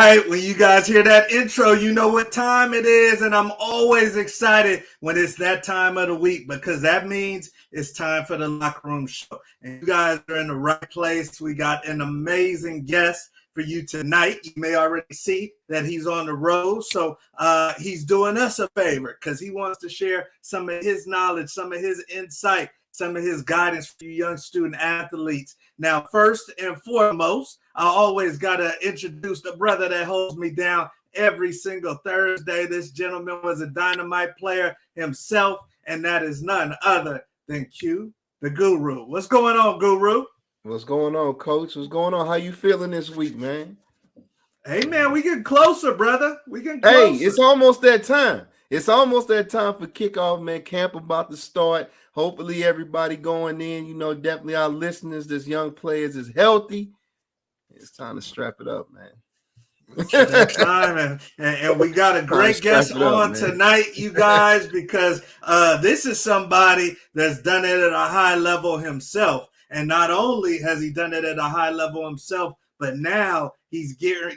right, when you guys hear that intro, you know what time it is, and I'm always excited when it's that time of the week because that means it's time for the Locker Room Show. And you guys are in the right place. We got an amazing guest for you tonight. You may already see that he's on the road, so he's doing us a favor because he wants to share some of his knowledge, some of his insight, some of his guidance for you young student athletes. Now, first and foremost, I always got to introduce the brother that holds me down every single Thursday. This gentleman was a dynamite player himself, and that is none other than Q, the Guru. What's going on, Guru? What's going on, Coach? What's going on? How you feeling this week, man? Hey, man, we getting closer, brother. We getting closer. Hey, it's almost that time. It's almost that time for kickoff, man. Camp about to start. Hopefully everybody going in, definitely our listeners, this young players is healthy. It's time to strap it up, man. It's that time, and we got a great guest on tonight, you guys, because this is somebody that's done it at a high level himself. And not only has he done it at a high level himself, but now he's gearing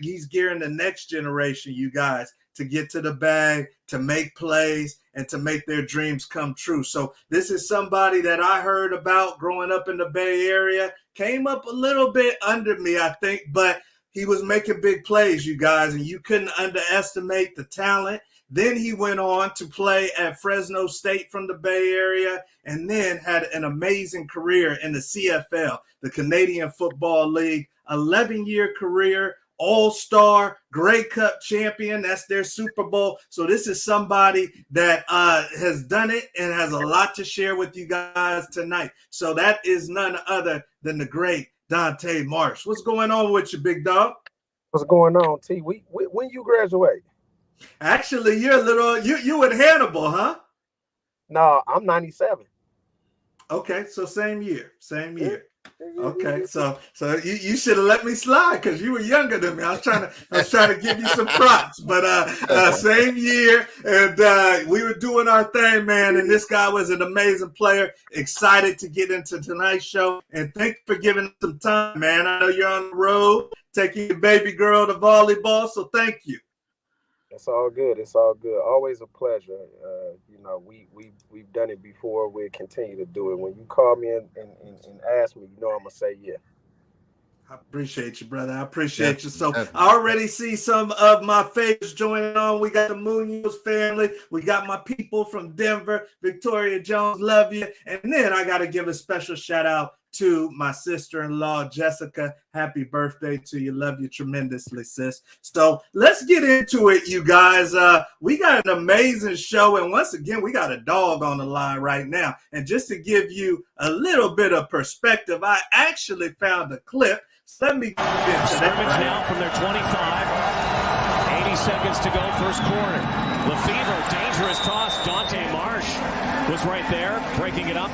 the next generation, you guys, to get to the bag, to make plays, and to make their dreams come true. So this is somebody that I heard about growing up in the Bay Area, came up a little bit under me, I think, but he was making big plays, you guys, and you couldn't underestimate the talent. Then he went on to play at Fresno State from the Bay Area and then had an amazing career in the CFL, the Canadian Football League, 11-year career, All-Star, Grey Cup champion. That's their Super Bowl. So this is somebody that has done it and has a lot to share with you guys tonight. So that is none other than the great Dante Marsh. What's going on with you, big dog? What's going on, T? When you graduate? Actually, you're a little you at Hannibal, huh? No, I'm 97. Okay, so same year. Okay, so you should have let me slide because you were younger than me. I was trying to give you some props, but same year, and we were doing our thing, man. And this guy was an amazing player. Excited to get into tonight's show, and thank you for giving us some time, man. I know you're on the road taking your baby girl to volleyball, so thank you. It's all good. It's all good. Always a pleasure. We've done it before. We'll continue to do it. When you call me and ask me, I'm gonna say yeah. I appreciate you, brother. I appreciate you. So I already see some of my favorites joining on. We got the Munoz family. We got my people from Denver. Victoria Jones, love you. And then I got to give a special shout out to my sister-in-law, Jessica. Happy birthday to you. Love you tremendously, sis. So let's get into it, you guys. We got an amazing show. And once again, we got a dog on the line right now. And just to give you a little bit of perspective, I actually found a clip. So let me get into that. Now from their 25. 80 seconds to go, first quarter. Lefevre, dangerous toss. Dante Marsh was right there, breaking it up.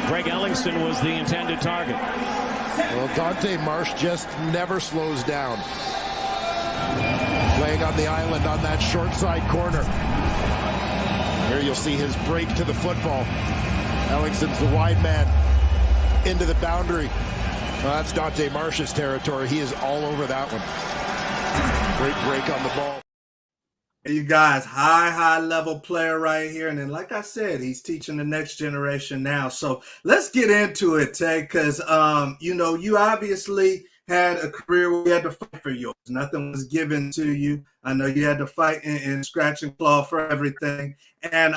Greg Ellingson was the intended target. Well, Dante Marsh just never slows down. Playing on the island on that short side corner. Here you'll see his break to the football. Ellingson's the wide man into the boundary. Well, that's Dante Marsh's territory. He is all over that one. Great break on the ball. You guys, high level player right here. And then, like I said, he's teaching the next generation now. So let's get into it, Tay, because, you obviously had a career where you had to fight for yours. Nothing was given to you. I know you had to fight and scratch and claw for everything. And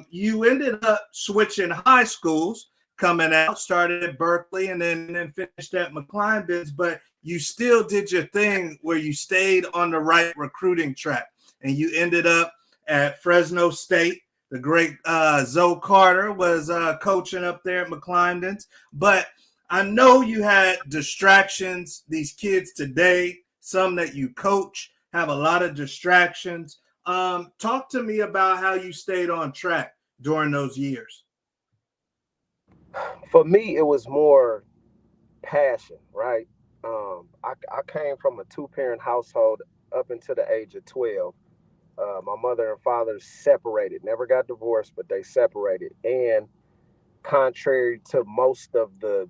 you ended up switching high schools, coming out, started at Berkeley, and then finished at McClimbens. But you still did your thing where you stayed on the right recruiting track. And you ended up at Fresno State. The great Zoe Carter was coaching up there at McClimbens. But I know you had distractions. These kids today, some that you coach, have a lot of distractions. Talk to me about how you stayed on track during those years. For me, it was more passion, right? I came from a two-parent household up until the age of 12. My mother and father separated, never got divorced, but they separated. And contrary to most of the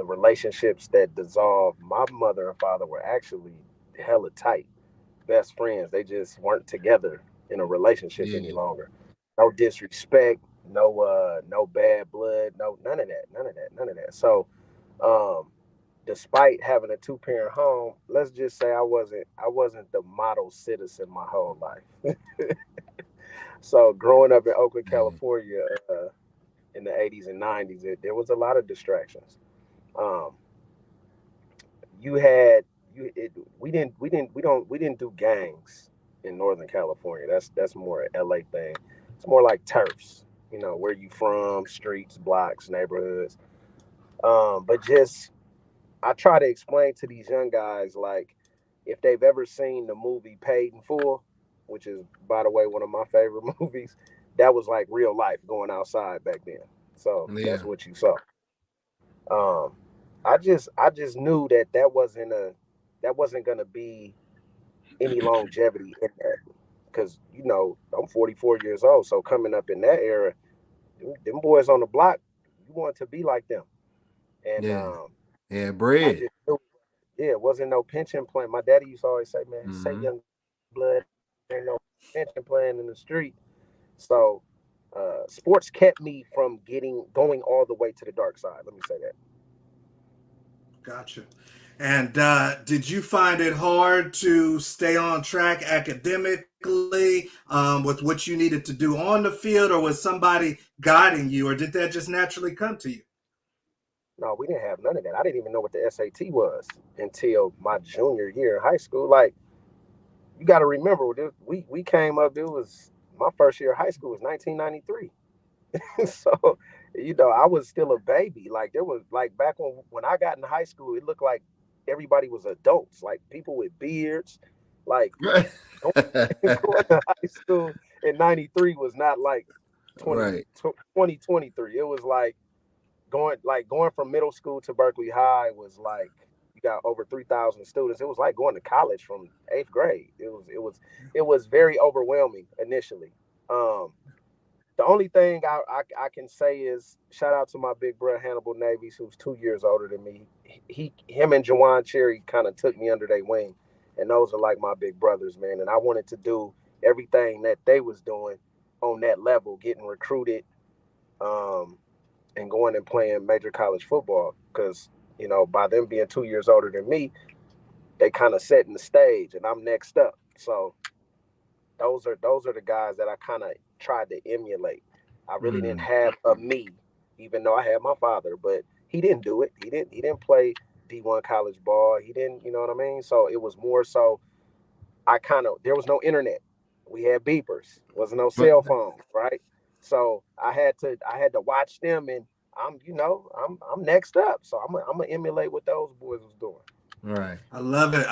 relationships that dissolved, my mother and father were actually hella tight, best friends. They just weren't together in a relationship any longer. No disrespect, no bad blood, none of that. So, despite having a 2-parent home, let's just say I wasn't the model citizen my whole life. So growing up in Oakland, California, in the 80s and 90s, there was a lot of distractions. Um, we didn't do gangs in Northern California. That's more an LA thing. It's more like turfs, where you from, streets, blocks, neighborhoods. But just I try to explain to these young guys, like, if they've ever seen the movie Paid in Full, which is, by the way, one of my favorite movies, that was like real life going outside back then. So that's what you saw. Um, I just knew that wasn't gonna be any longevity in that, because I'm 44 years old, so coming up in that era, them boys on the block, you want to be like them, and I bread. just knew, it wasn't no pension plan. My daddy used to always say, man, say young blood, ain't no pension plan in the street. So sports kept me from going all the way to the dark side. Let me say that. Gotcha. And did you find it hard to stay on track academically with what you needed to do on the field, or was somebody guiding you, or did that just naturally come to you? No, we didn't have none of that. I didn't even know what the SAT was until my junior year in high school. Like, you got to remember, we came up, it was my first year of high school was 1993. So, I was still a baby. Like, there was, like, back when I got in high school, it looked like everybody was adults, like people with beards. Like, going to high school in 93 was not like 2023. It was like going from middle school to Berkeley High was like, you got over 3,000 students. It was like going to college from 8th grade. It was very overwhelming initially. The only thing I can say is shout out to my big brother Hannibal Navies, who's 2 years older than me. Him and Jawan Cherry kind of took me under their wing, and those are like my big brothers, man. And I wanted to do everything that they was doing on that level, getting recruited, and going and playing major college football, because by them being 2 years older than me, they kind of setting the stage, and I'm next up. So those are the guys that I kind of tried to emulate. I really didn't have a me, even though I had my father, but he didn't do it. He didn't play D1 college ball. He didn't, you know what I mean? So it was more so there was no internet. We had beepers. Wasn't no cell phone, right? So I had to watch them, and I'm next up. So I'm gonna emulate what those boys was doing. Right. I love it.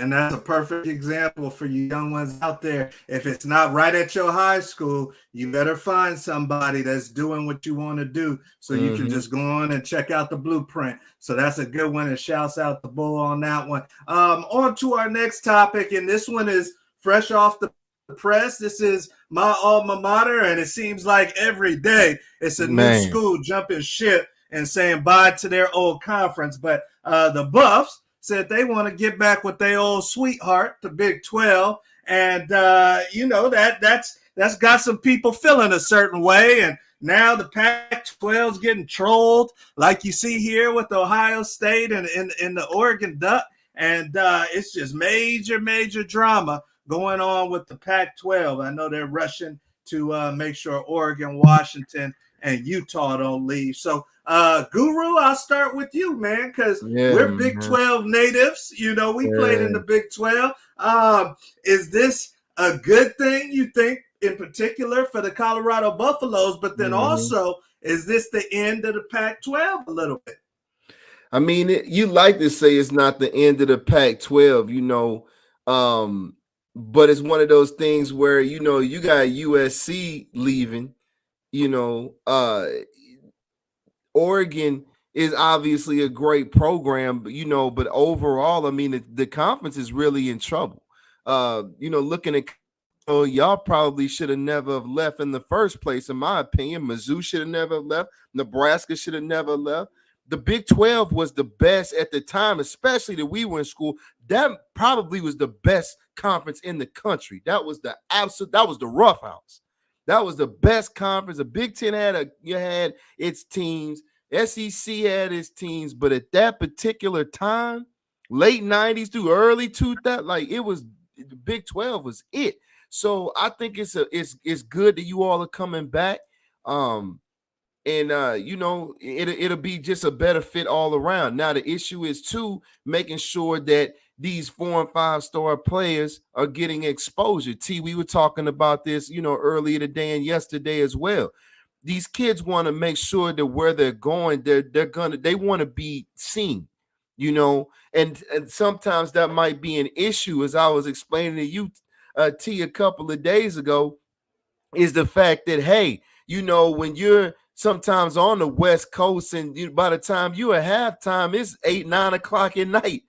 And that's a perfect example for you young ones out there. If it's not right at your high school, you better find somebody that's doing what you want to do, so you can just go on and check out the blueprint. So that's a good one, and shouts out the bull on that one. On to our next topic, and this one is fresh off the press. This is my alma mater, and it seems like every day it's a new school jumping ship and saying bye to their old conference. But the Buffs said they want to get back with their old sweetheart, the Big 12, and that's got some people feeling a certain way. And now the Pac-12's getting trolled, like you see here with Ohio State and in the Oregon Duck, and it's just major drama going on with the Pac-12. I know they're rushing to make sure Oregon, Washington, and Utah don't leave. So, Guru, I'll start with you, man, because we're Big 12 natives. We played in the Big 12. Is this a good thing, you think, in particular for the Colorado Buffaloes? But then also, is this the end of the Pac-12 a little bit? I mean, you like to say it's not the end of the Pac-12, but it's one of those things where, you got USC leaving, Oregon is obviously a great program, but overall, I mean, the conference is really in trouble. Looking at, y'all probably should have never have left in the first place, in my opinion. Mizzou should have never left. Nebraska should have never left. the Big 12 was the best at the time, especially that we were in school. That probably was the best conference in the country. That was the roughhouse. That was the best conference. The Big 10 had its teams. SEC had its teams, but at that particular time, late 90s through early 2000, like it was the Big 12 was it. So I think it's good that you all are coming back. It'll be just a better fit all around. Now the issue is too making sure that these 4 and 5 star players are getting exposure. T, we were talking about this, earlier today and yesterday as well. These kids want to make sure that where they're going, they want to be seen, and sometimes that might be an issue, as I was explaining to you, T, a couple of days ago, is the fact that, hey, when you're sometimes on the West Coast and by the time you at halftime, it's 8-9 o'clock at night,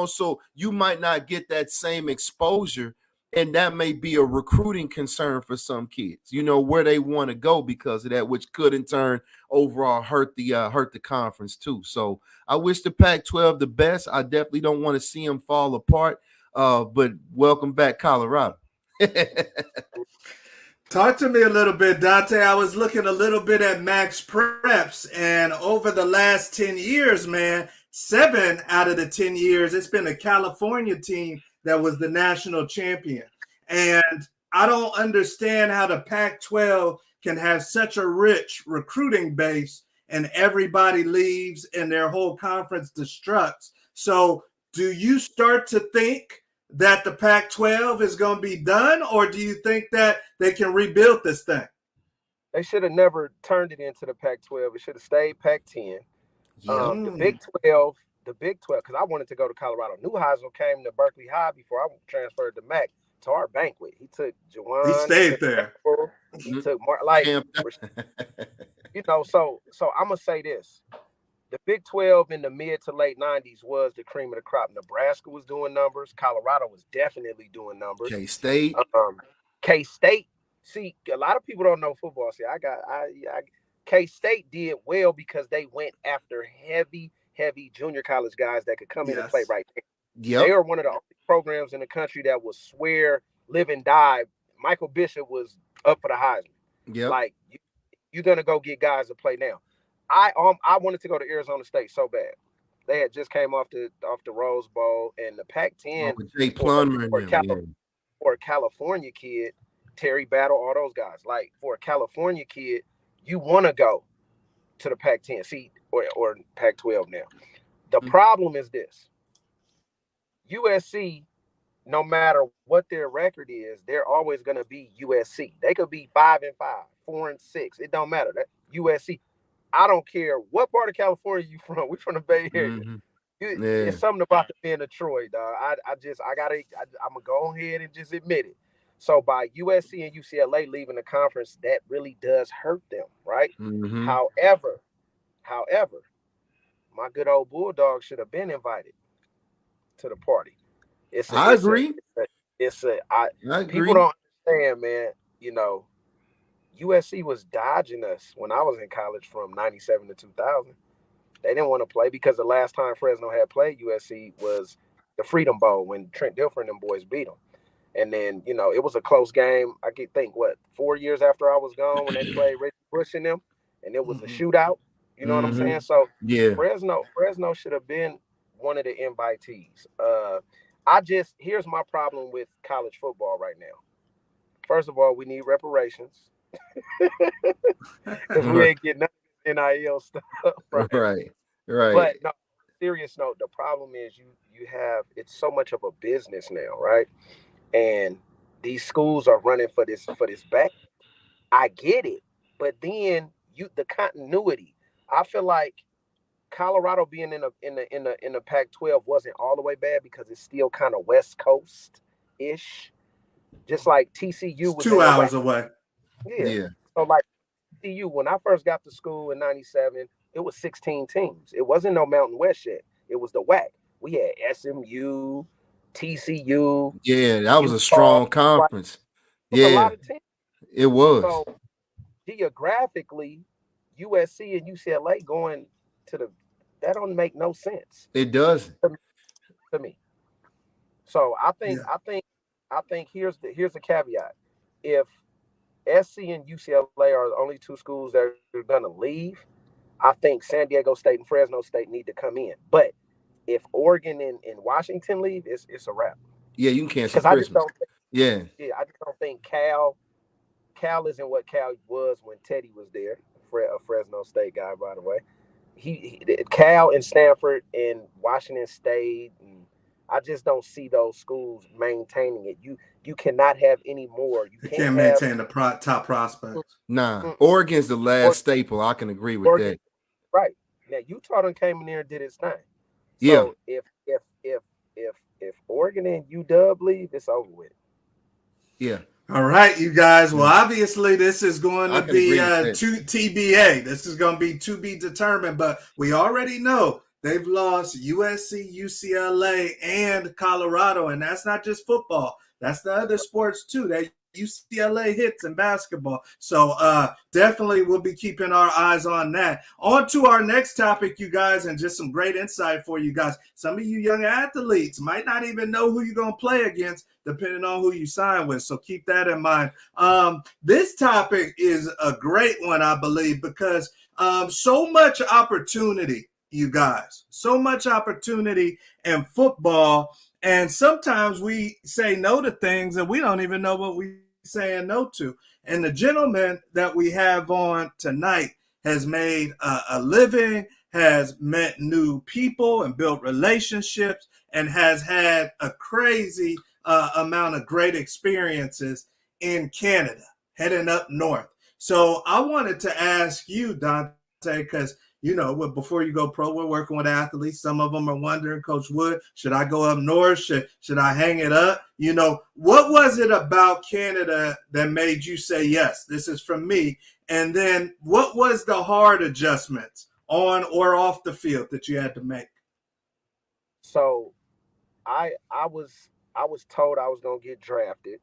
so you might not get that same exposure. And that may be a recruiting concern for some kids, where they want to go because of that, which could in turn overall hurt the conference too. So I wish the Pac-12 the best. I definitely don't want to see them fall apart. But welcome back, Colorado. Talk to me a little bit, Dante. I was looking a little bit at Max Preps, and over the last 10 years, man, 7 out of the 10 years, it's been a California team that was the national champion. And I don't understand how the Pac-12 can have such a rich recruiting base and everybody leaves and their whole conference destructs. So do you start to think that the Pac-12 is going to be done, or do you think that they can rebuild this thing? They should have never turned it into the Pac-12. It should have stayed Pac-10. The Big 12, because I wanted to go to Colorado. Neuheisel came to Berkeley High before I transferred to Mac to our banquet. He took Jawan. He stayed there. He took Mark, So I'm gonna say this: the Big 12 in the mid to late 90s was the cream of the crop. Nebraska was doing numbers. Colorado was definitely doing numbers. K-State. K-State. See, a lot of people don't know football. See, K-State did well because they went after heavy junior college guys that could come in and play right there. Yep. They are one of the only programs in the country that will swear, live and die. Michael Bishop was up for the Heisman. Yeah, like you're gonna go get guys to play now. I wanted to go to Arizona State so bad. They had just came off the Rose Bowl, and the Pac-10 for a California kid, Terry Battle, all those guys. Like for a California kid, you want to go to the Pac-10 seat or Pac-12 now. The problem is this: USC, no matter what their record is, they're always going to be USC. They could be 5-5, 4-6. It don't matter. That USC. I don't care what part of California you from. We're from the Bay Area. It's something about being a Troy, dog. I'm gonna go ahead and just admit it. So by USC and UCLA leaving the conference, that really does hurt them, right? Mm-hmm. However, my good old Bulldogs should have been invited to the party. I agree. People don't understand, man. USC was dodging us when I was in college from 97 to 2000. They didn't want to play because the last time Fresno had played USC was the Freedom Bowl when Trent Dilfer and them boys beat them. And then, it was a close game. I could think, 4 years after I was gone when they played Reggie Bush and them, and it was a shootout. You know what I'm saying? So yeah, Fresno should have been one of the invitees. Here's my problem with college football right now. First of all, we need reparations. Because we ain't getting nothing NIL stuff. Right. But no, serious note, the problem is you have, it's so much of a business now, right? And these schools are running for this back. I get it, but then the continuity. I feel like Colorado being in the Pac-12 wasn't all the way bad because it's still kind of West Coast-ish. Just like TCU was 2 hours away. Yeah. So like TCU, when I first got to school in 97, it was 16 teams. It wasn't no Mountain West yet. It was the WAC. We had SMU, TCU. Yeah, that was a strong conference. A lot of teams. It was. So geographically, USC and UCLA going to the that don't make no sense. It doesn't to me. So I think here's the caveat. If SC and UCLA are the only two schools that are gonna leave, I think San Diego State and Fresno State need to come in. But if Oregon and Washington leave, it's a wrap. Yeah, you can cancel Because Christmas. I just don't think Cal isn't what Cal was when Teddy was there. A Fresno State guy, by the way. Cal and Stanford and Washington State, and I just don't see those schools maintaining it. You cannot have any more. You can't maintain the top prospects. Nah, Oregon's the last staple. I can agree with that. Right. Now Utah done came in there and did its thing. So if Oregon and UW leave, it's over with. Yeah. All right, you guys. Well, obviously, this is going to be TBA. This is going to be to be determined, but we already know they've lost USC, UCLA, and Colorado, and that's not just football. That's the other sports, too. That UCLA hits in basketball. So definitely we'll be keeping our eyes on that. On to our next topic, you guys, and just some great insight for you guys. Some of you young athletes might not even know who you're going to play against, depending on who you sign with. So keep that in mind. This topic is a great one, I believe, because so much opportunity, you guys, so much opportunity in football. And sometimes we say no to things and we don't even know what we're saying no to. And the gentleman that we have on tonight has made a living, has met new people and built relationships, and has had a crazy amount of great experiences in Canada, heading up north. So I wanted to ask you, Dante, because you know, before you go pro, we're working with athletes. Some of them are wondering, Coach Wood, should I go up north? Should I hang it up? You know, what was it about Canada that made you say, yes, this is from me? And then what was the hard adjustments on or off the field that you had to make? So I was told I was going to get drafted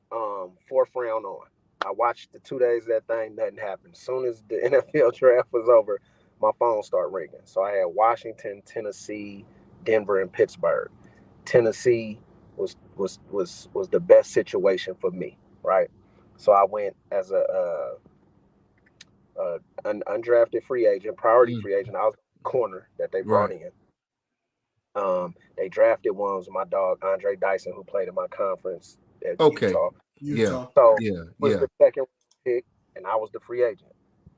4th round on. I watched the 2 days of that thing, nothing happened. As soon as the NFL draft was over, my phone started ringing. So I had Washington, Tennessee, Denver, and Pittsburgh. Tennessee was the best situation for me, right? So I went as an undrafted free agent, priority free agent. I was a corner that they brought in. They drafted one was my dog Andre Dyson, who played in my conference at Utah. So was the second pick, and I was the free agent.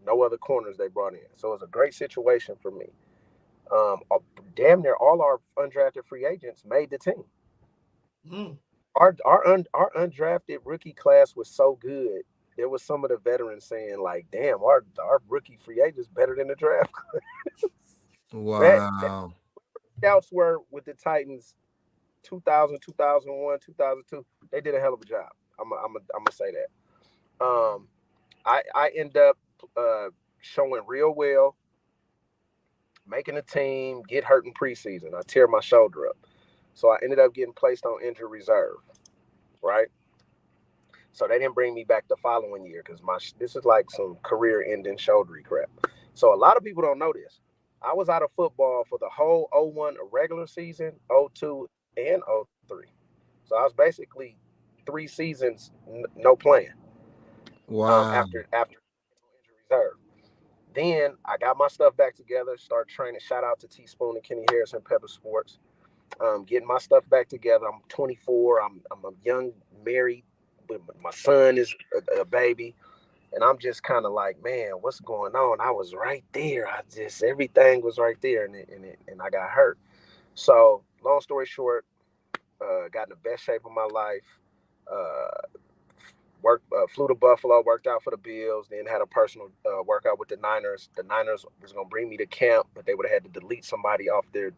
No other corners they brought in. So it was a great situation for me. Damn near all our undrafted free agents made the team. Our undrafted rookie class was so good. There was some of the veterans saying, like, damn, our rookie free agents better than the draft class. Wow. Scouts were with the Titans 2000, 2001, 2002. They did a hell of a job. I'm gonna say that. I end up showing real well, making a team, get hurt in preseason. I tear my shoulder up. So I ended up getting placed on injured reserve, right? So they didn't bring me back the following year because this is like some career-ending shouldery crap. So a lot of people don't know this. I was out of football for the whole 01 regular season, 02, and 03. So I was basically 3 seasons no playing. Wow. After injury reserve. Then I got my stuff back together, started training. Shout out to Teaspoon and Kenny Harris and Pepper Sports. Getting my stuff back together. I'm 24. I'm a young married, but my son is a baby. And I'm just kind of like, man, what's going on? I was right there. Everything was right there, and I got hurt. So long story short, got in the best shape of my life. Flew to Buffalo, worked out for the Bills, then had a personal workout with the Niners. The Niners was gonna bring me to camp, but they would have had to delete somebody off their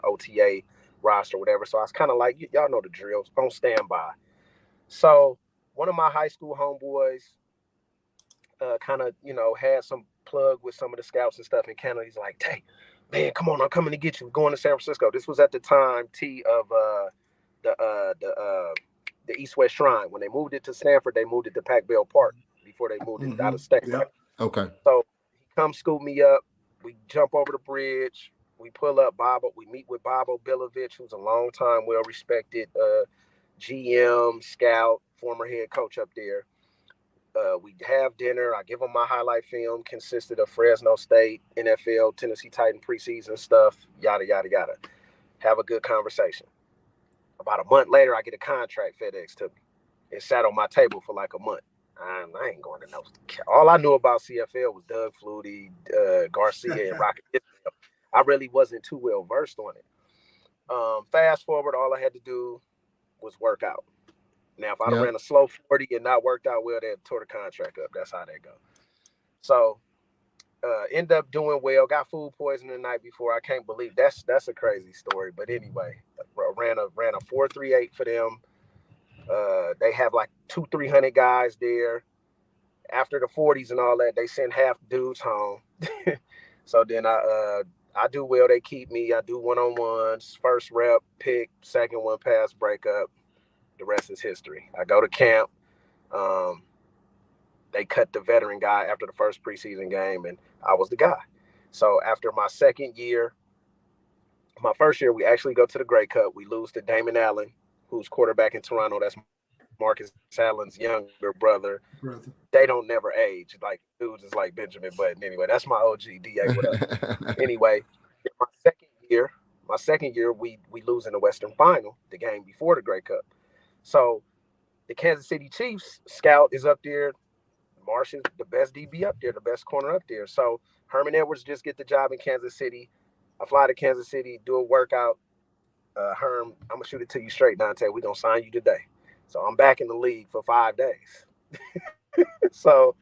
OTA roster, whatever. So I was kind of like, y'all know the drill, on standby. So one of my high school homeboys kind of, had some plug with some of the scouts and stuff in Canada. He's like, hey, man, come on, I'm coming to get you. We're going to San Francisco. This was at the time, of the East-West Shrine. When they moved it to Stanford, they moved it to Pac Bell Park before they moved it out of state. Yep. Okay. So he comes scoop me up. we jump over the bridge. We pull up Bobo. We meet with Bobo Bilovich, who's a long-time, well-respected GM, scout, former head coach up there. We have dinner. I give them my highlight film, consisted of Fresno State, NFL, Tennessee Titan preseason stuff, yada, yada, yada. Have a good conversation. About a month later, I get a contract FedEx to me. It sat on my table for like a month. I ain't going to know. All I knew about CFL was Doug Flutie, Garcia, and Rocket. I really wasn't too well versed on it. Fast forward, all I had to do was work out. Now, if I'd have ran a slow 40 and not worked out well, they'd tore the contract up. That's how they go. So, end up doing well. Got food poisoning the night before. I can't believe that's a crazy story. But anyway, ran a 4.38 for them. They have like 200-300 guys there. After the 40s and all that, they send half the dudes home. So then I do well. They keep me. I do one-on-ones, first rep, pick, second one, pass, breakup. The rest is history. I go to camp. They cut the veteran guy after the first preseason game, and I was the guy. So after my second year, my first year, we actually go to the Grey Cup. We lose to Damon Allen, who's quarterback in Toronto. That's Marcus Allen's younger brother. They don't never age. Like, dudes is like Benjamin Button. Anyway, that's my OG DA with us. Anyway, my second year, we lose in the Western Final, the game before the Grey Cup. So the Kansas City Chiefs scout is up there. Marsh is the best DB up there, the best corner up there. So Herman Edwards just get the job in Kansas City. I fly to Kansas City, do a workout. Herm, I'm going to shoot it to you straight, Dante. We're going to sign you today. So I'm back in the league for 5 days. So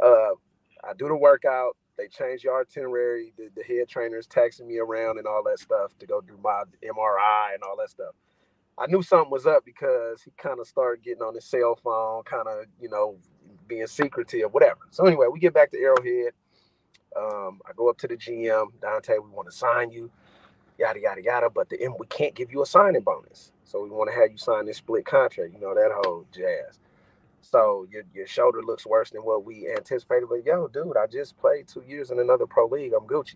I do the workout. They change the itinerary. The head trainer is texting me around and all that stuff to go do my MRI and all that stuff. I knew something was up because he kind of started getting on his cell phone, kind of, being secretive, whatever. So anyway, we get back to Arrowhead. I go up to the GM, Dante, we want to sign you, yada, yada, yada, but we can't give you a signing bonus. So we want to have you sign this split contract, that whole jazz. So your shoulder looks worse than what we anticipated. But dude, I just played 2 years in another pro league. I'm Gucci.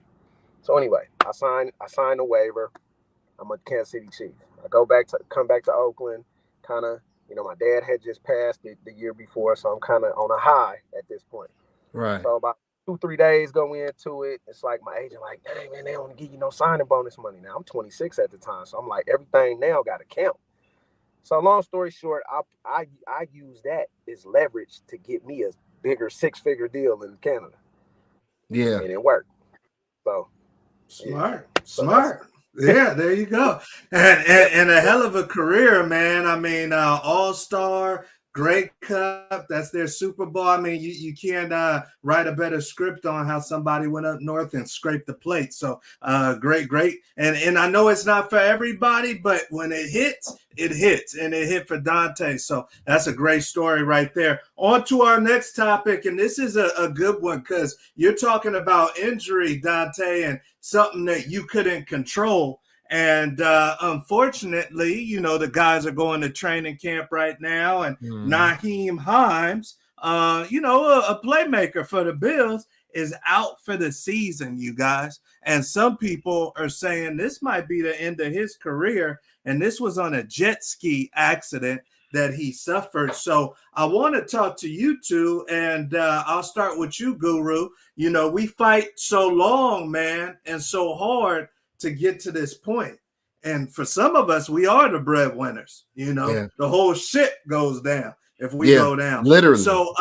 So anyway, I signed a waiver. I'm a Kansas City Chief. I come back to Oakland, kind of, my dad had just passed it the year before, so I'm kind of on a high at this point. Right. So about 2-3 days go into it. It's like my agent like, dang, man, they don't want to give you no signing bonus money. Now, I'm 26 at the time, so I'm like, everything now got to count. So long story short, I use that as leverage to get me a bigger 6-figure deal in Canada. Yeah. And it worked. So smart. Yeah, there you go. And a hell of a career, man. I mean, All-Star, Grey Cup, that's their Super Bowl. I mean, you can't write a better script on how somebody went up north and scraped the plate. So great. And I know it's not for everybody, but when it hits, and it hit for Dante. So that's a great story right there. On to our next topic, and this is a good one because you're talking about injury, Dante, and something that you couldn't control. And unfortunately, the guys are going to training camp right now. And Nyheim Hines, a playmaker for the Bills, is out for the season, you guys. And some people are saying this might be the end of his career. And this was on a jet ski accident that he suffered. So I want to talk to you two, and I'll start with you, Guru. We fight so long, man, and so hard to get to this point. And for some of us, we are the breadwinners. The whole shit goes down if we go down. Literally. So,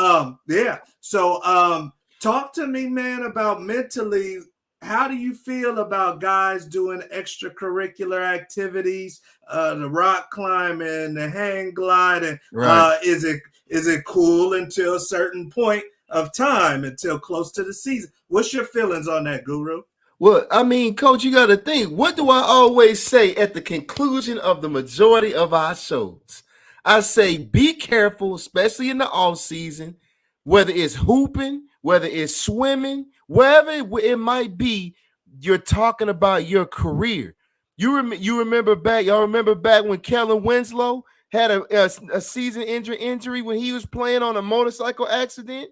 talk to me, man, about mentally. How do you feel about guys doing extracurricular activities, the rock climbing, the hang gliding? Right. Is it cool until a certain point of time, until close to the season? What's your feelings on that, Guru? Well, I mean, Coach, you got to think, what do I always say at the conclusion of the majority of our shows? I say, be careful, especially in the off season, whether it's hooping, whether it's swimming, wherever it might be, you're talking about your career. Y'all remember back when Kellen Winslow had a season injury when he was playing on a motorcycle accident?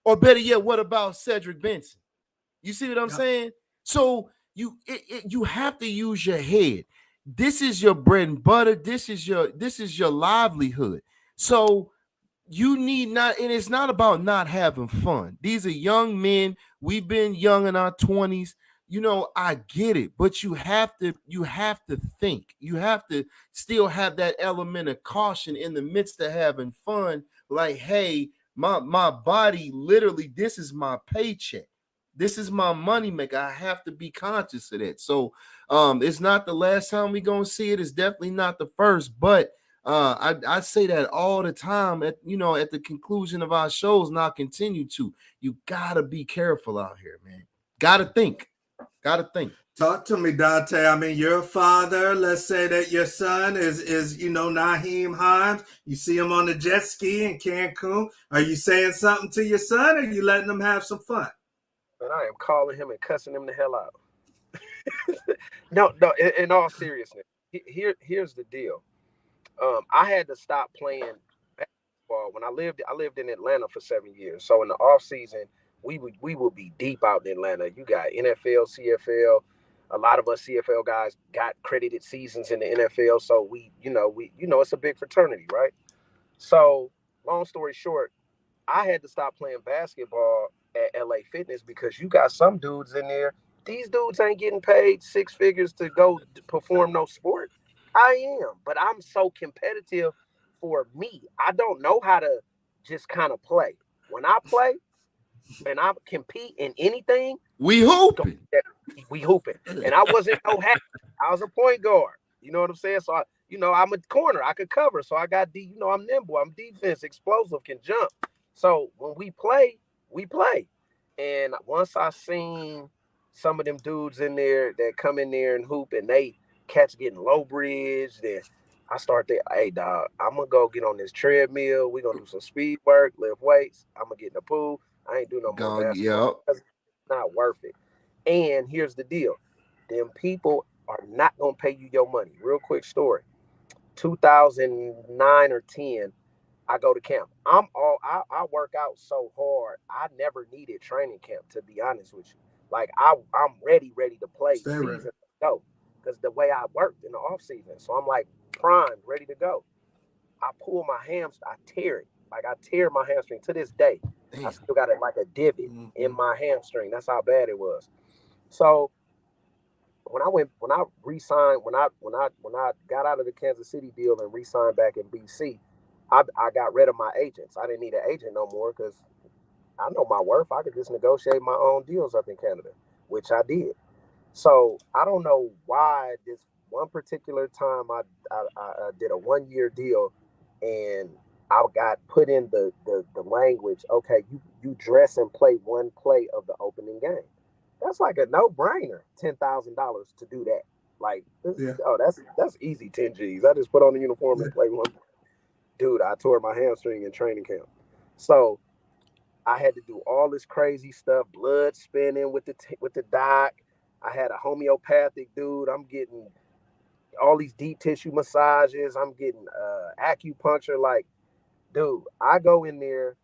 Or better yet, what about Cedric Benson? You see what I'm saying? So you have to use your head. This is your bread and butter. This is your livelihood. So you need not, and it's not about not having fun. These are young men. We've been young in our 20s. I get it, but you have to think. You have to still have that element of caution in the midst of having fun. Like, hey, my body, literally, this is my paycheck. This is my money maker. I have to be conscious of that. So it's not the last time we're gonna see it. It's definitely not the first, but I say that all the time at the conclusion of our shows, and I'll continue to. You gotta be careful out here, man. Gotta think. Talk to me, Dante. I mean, you're a father. Let's say that your son is Naheem Hines. You see him on the jet ski in Cancun. Are you saying something to your son, or are you letting him have some fun? And I am calling him and cussing him the hell out. No. In all seriousness, here's the deal. I had to stop playing basketball when I lived in Atlanta for 7 years. So in the off season, we would be deep out in Atlanta. You got NFL, CFL. A lot of us CFL guys got credited seasons in the NFL. So we it's a big fraternity, right? So long story short, I had to stop playing basketball at LA Fitness because you got some dudes in there. These dudes ain't getting paid six figures to go perform no sport. I am, but I'm so competitive for me. I don't know how to just kind of play. When I play and I compete in anything, we hooping. And I wasn't no hack. I was a point guard. You know what I'm saying? So I'm a corner. I could cover. So I got I'm nimble. I'm defense, explosive, can jump. So when we play, we play. And once I seen some of them dudes in there that come in there and hoop and they catch getting low bridge, then I start thinking, hey, dog, I'm going to go get on this treadmill. We're going to do some speed work, lift weights. I'm going to get in the pool. I ain't do no more basketball. It's not worth it. And here's the deal. Them people are not going to pay you your money. Real quick story. 2009 or 10, I go to camp. I work out so hard. I never needed training camp, to be honest with you. Like I'm ready to play. Season to go. Because the way I worked in the off season. So I'm like primed, ready to go. I pull my hamstring, I tear it. Like I tear my hamstring to this day. Damn. I still got it like a divot in my hamstring. That's how bad it was. So when I re-signed, when I got out of the Kansas City deal and re-signed back in BC, I got rid of my agents. I didn't need an agent no more because I know my worth. I could just negotiate my own deals up in Canada, which I did. So I don't know why this one particular time I did a 1-year deal and I got put in the language, okay, you dress and play one play of the opening game. That's like a no-brainer, $10,000 to do that. Like, that's easy, 10 G's. I just put on the uniform and play one. Dude, I tore my hamstring in training camp. So I had to do all this crazy stuff, blood spinning with the doc. I had a homeopathic dude. I'm getting all these deep tissue massages. I'm getting acupuncture. Like, dude, I go in there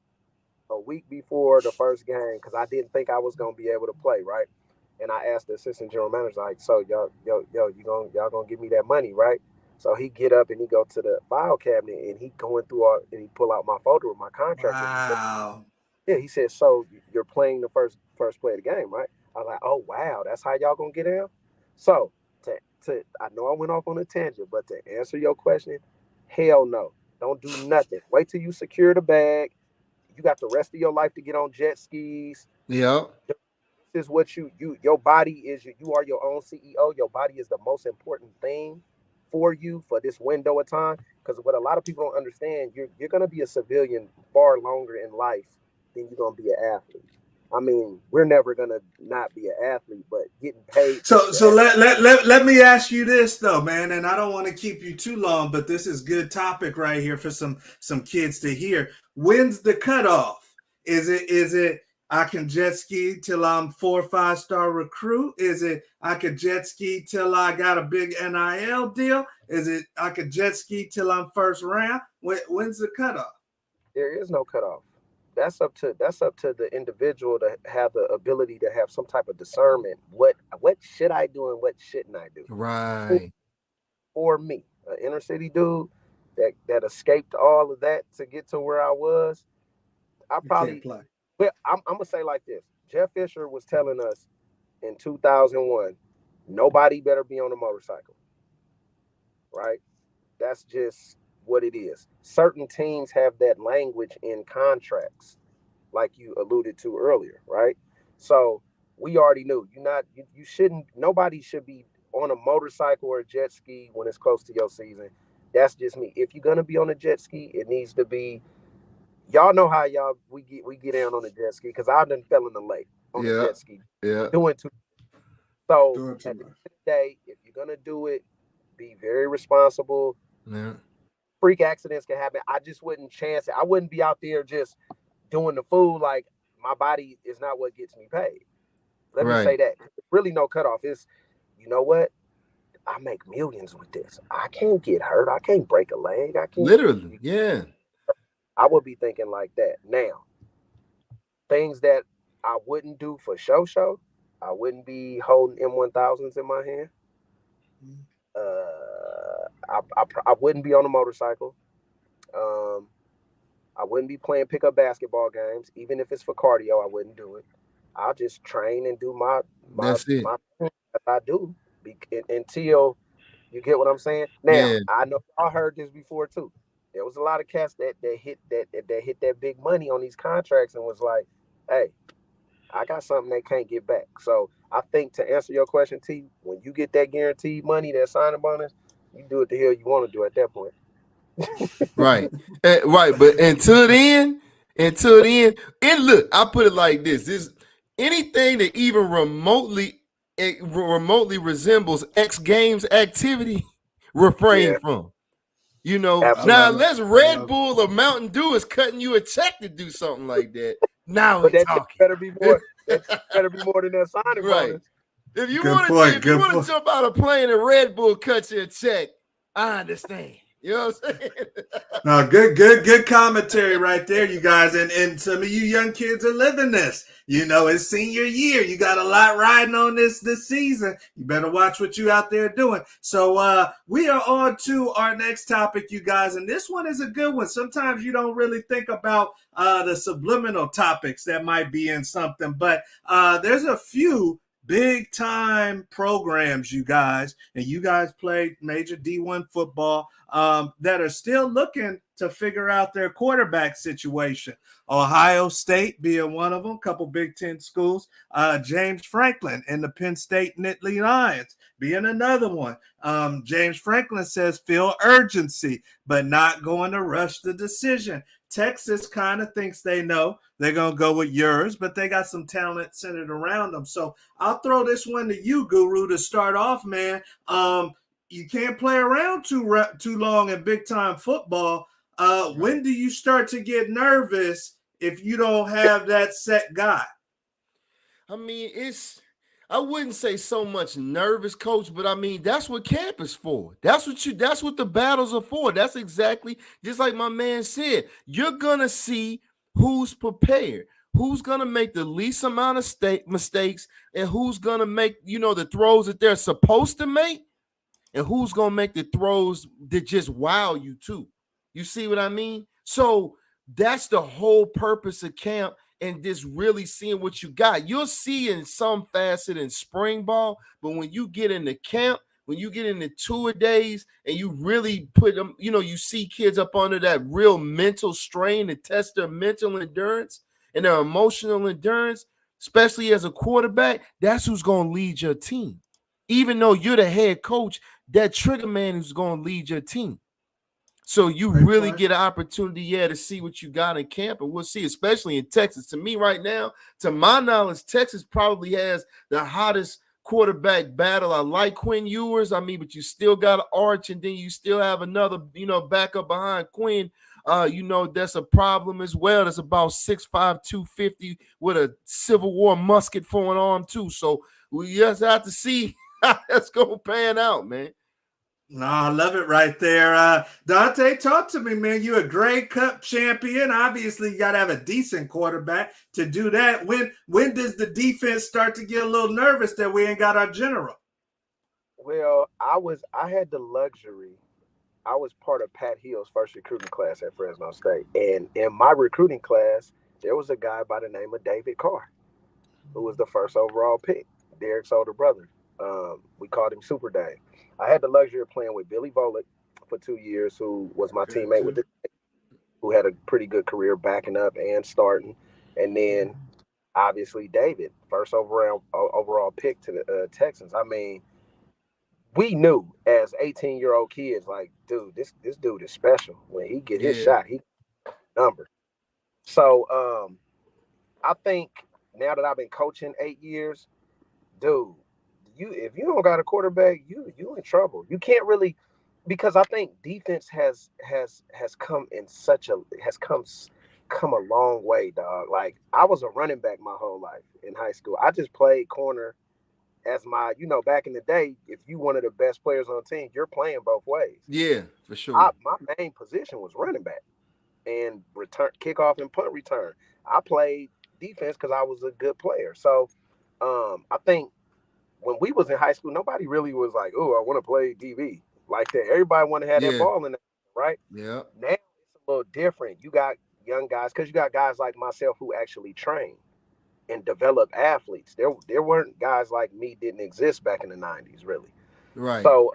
a week before the first game because I didn't think I was gonna be able to play, right? And I asked the assistant general manager, like, so y'all gonna give me that money, right? So he get up and he go to the file cabinet and he going through all and he pull out my folder with my contract. Wow. Yeah, he said, so you're playing the first play of the game, right? I was like, oh wow, that's how y'all gonna get down. So to I know I went off on a tangent, but to answer your question, hell no, don't do nothing. Wait till you secure the bag. You got the rest of your life to get on jet skis. Yeah. This is what your body is. You are your own CEO. Your body is the most important thing for you for this window of time. Because what a lot of people don't understand, you're going to be a civilian far longer in life than you're going to be an athlete. I mean, we're never going to not be an athlete, but getting paid. So let me ask you this though, man, and I don't want to keep you too long, but this is good topic right here for some kids to hear. When's the cutoff? Is it I can jet ski till I'm 4 or 5 star recruit? Is it I could jet ski till I got a big NIL deal? Is it I could jet ski till I'm first round? When's the cutoff? There is no cutoff. that's up to the individual to have the ability to have some type of discernment. What should I do and what shouldn't I do? Right. For me, an inner city dude that escaped all of that to get to where I was, I probably play. But I'm gonna say like this: Jeff Fisher was telling us in 2001, nobody better be on a motorcycle. Right? That's just what it is. Certain teams have that language in contracts, like you alluded to earlier, right? So we already knew you shouldn't. Nobody should be on a motorcycle or a jet ski when it's close to your season. That's just me. If you're gonna be on a jet ski, it needs to be. Y'all know how we get down on the jet ski because I done fell in the lake on the jet ski. Yeah. Doing too. So at the end of the day, if you're gonna do it, be very responsible. Yeah. Freak accidents can happen. I just wouldn't chance it. I wouldn't be out there just doing the fool. Like, my body is not what gets me paid. Let me say that. Really no cutoff. It's, you know what? I make millions with this. I can't get hurt. I can't break a leg. I can't. Literally, yeah. I would be thinking like that. Now, things that I wouldn't do for show. I wouldn't be holding M1000s in my hand. I wouldn't be on a motorcycle. I wouldn't be playing pickup basketball games, even if it's for cardio. I wouldn't do it. I'll just train and do my thing that I do until you get what I'm saying. Now, I know I heard this before too. There was a lot of cats that hit that big money on these contracts and was like, "Hey, I got something they can't get back." So I think to answer your question, T, when you get that guaranteed money, that signing bonus, you do what the hell you want to do at that point. Right. But until then, and look, I put it like this: anything that even remotely resembles X Games activity, refrain from. You know, absolutely. Now unless Red Bull or Mountain Dew is cutting you a check to do something like that. Now we're talking. Better be more. That better be more than that signing bonus. If you want to jump out of a plane and Red Bull cuts you a check, I understand. You know what I'm saying? No, good commentary right there, you guys. And some of you young kids are living this. You know, it's senior year. You got a lot riding on this season. You better watch what you out there doing. So we are on to our next topic, you guys. And this one is a good one. Sometimes you don't really think about the subliminal topics that might be in something. But there's a few big time programs, you guys, and you guys play major D1 football that are still looking to figure out their quarterback situation. Ohio State being one of them, a couple Big Ten schools. James Franklin and the Penn State Nittany Lions being another one. James Franklin says feel urgency, but not going to rush the decision. Texas kind of thinks they know they're going to go with yours, but they got some talent centered around them. So I'll throw this one to you, Guru, to start off, man. You can't play around too long in big-time football. When do you start to get nervous if you don't have that set guy? I mean, I wouldn't say so much nervous, coach, but I mean, that's what camp is for. That's what the battles are for. That's exactly just like my man said. You're going to see who's prepared, who's going to make the least amount of mistakes, and who's going to make, the throws that they're supposed to make, and who's going to make the throws that just wow you too. You see what I mean? So that's the whole purpose of camp. And just really seeing what you got. You'll see in some facet in spring ball, but when you get into camp, when you get into two-a-days and you really put them, you see kids up under that real mental strain to test their mental endurance and their emotional endurance, especially as a quarterback, that's who's going to lead your team. Even though you're the head coach, that trigger man is going to lead your team. So you really get an opportunity, to see what you got in camp, and we'll see, especially in Texas. To me right now, to my knowledge, Texas probably has the hottest quarterback battle. I like Quinn Ewers, but you still got Arch, and then you still have another, backup behind Quinn. That's a problem as well. That's about 6'5", 250 with a Civil War musket for an arm too. So we just have to see how that's going to pan out, man. No, I love it right there. Dante, talk to me, man. You're a Grey Cup champion. Obviously, you got to have a decent quarterback to do that. When does the defense start to get a little nervous that we ain't got our general? Well, I had the luxury. I was part of Pat Hill's first recruiting class at Fresno State. And in my recruiting class, there was a guy by the name of David Carr, who was the first overall pick, Derek's older brother. We called him Super Dave. I had the luxury of playing with Billy Volick for 2 years, who was my teammate with the who had a pretty good career backing up and starting. And then, obviously, David, first overall pick to the Texans. I mean, we knew as 18-year-old kids, like, dude, this dude is special. When he get his shot, he number. So I think now that I've been coaching 8 years, dude, if you don't got a quarterback, you in trouble. You can't really, because I think defense has come come a long way, dog. Like, I was a running back my whole life in high school. I just played corner as my, back in the day, if you one of the best players on the team, you're playing both ways. Yeah, for sure. My main position was running back and return, kickoff and punt return. I played defense because I was a good player. So I think when we was in high school, nobody really was like, oh, I want to play DB like that. Everybody want to have that ball in there, right? Yeah. Now it's a little different. You got young guys, because you got guys like myself who actually train and develop athletes. There weren't guys like me, didn't exist back in the 90s, really. Right. So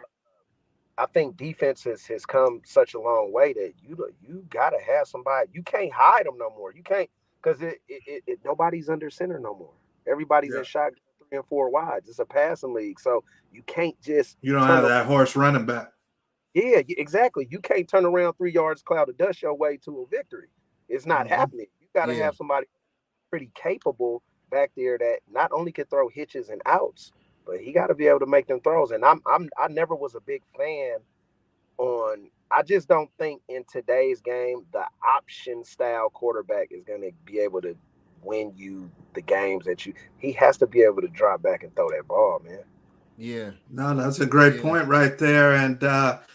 I think defense has come such a long way that you got to have somebody. You can't hide them no more. You can't, because it nobody's under center no more. Everybody's in shotgun 3 and 4 wides. It's a passing league, so you can't just. You don't have that horse running back. Yeah, exactly. You can't turn around 3 yards cloud of dust your way to a victory. It's not happening. You got to have somebody pretty capable back there that not only could throw hitches and outs, but he got to be able to make them throws. And I never was a big fan on. I just don't think in today's game the option style quarterback is going to be able to win you the games that you. He has to be able to drop back and throw that ball, man. Yeah. No, that's a great point right there. And,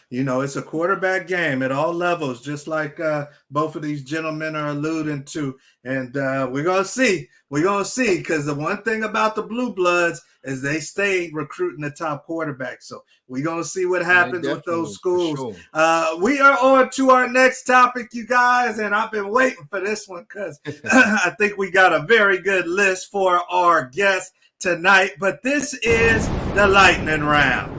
it's a quarterback game at all levels, just like both of these gentlemen are alluding to. And we're going to see. We're going to see, because the one thing about the Blue Bloods is they stay recruiting the top quarterback. So we're going to see what happens with those schools. Sure. We are on to our next topic, you guys, and I've been waiting for this one because I think we got a very good list for our guests tonight. But this is the lightning round.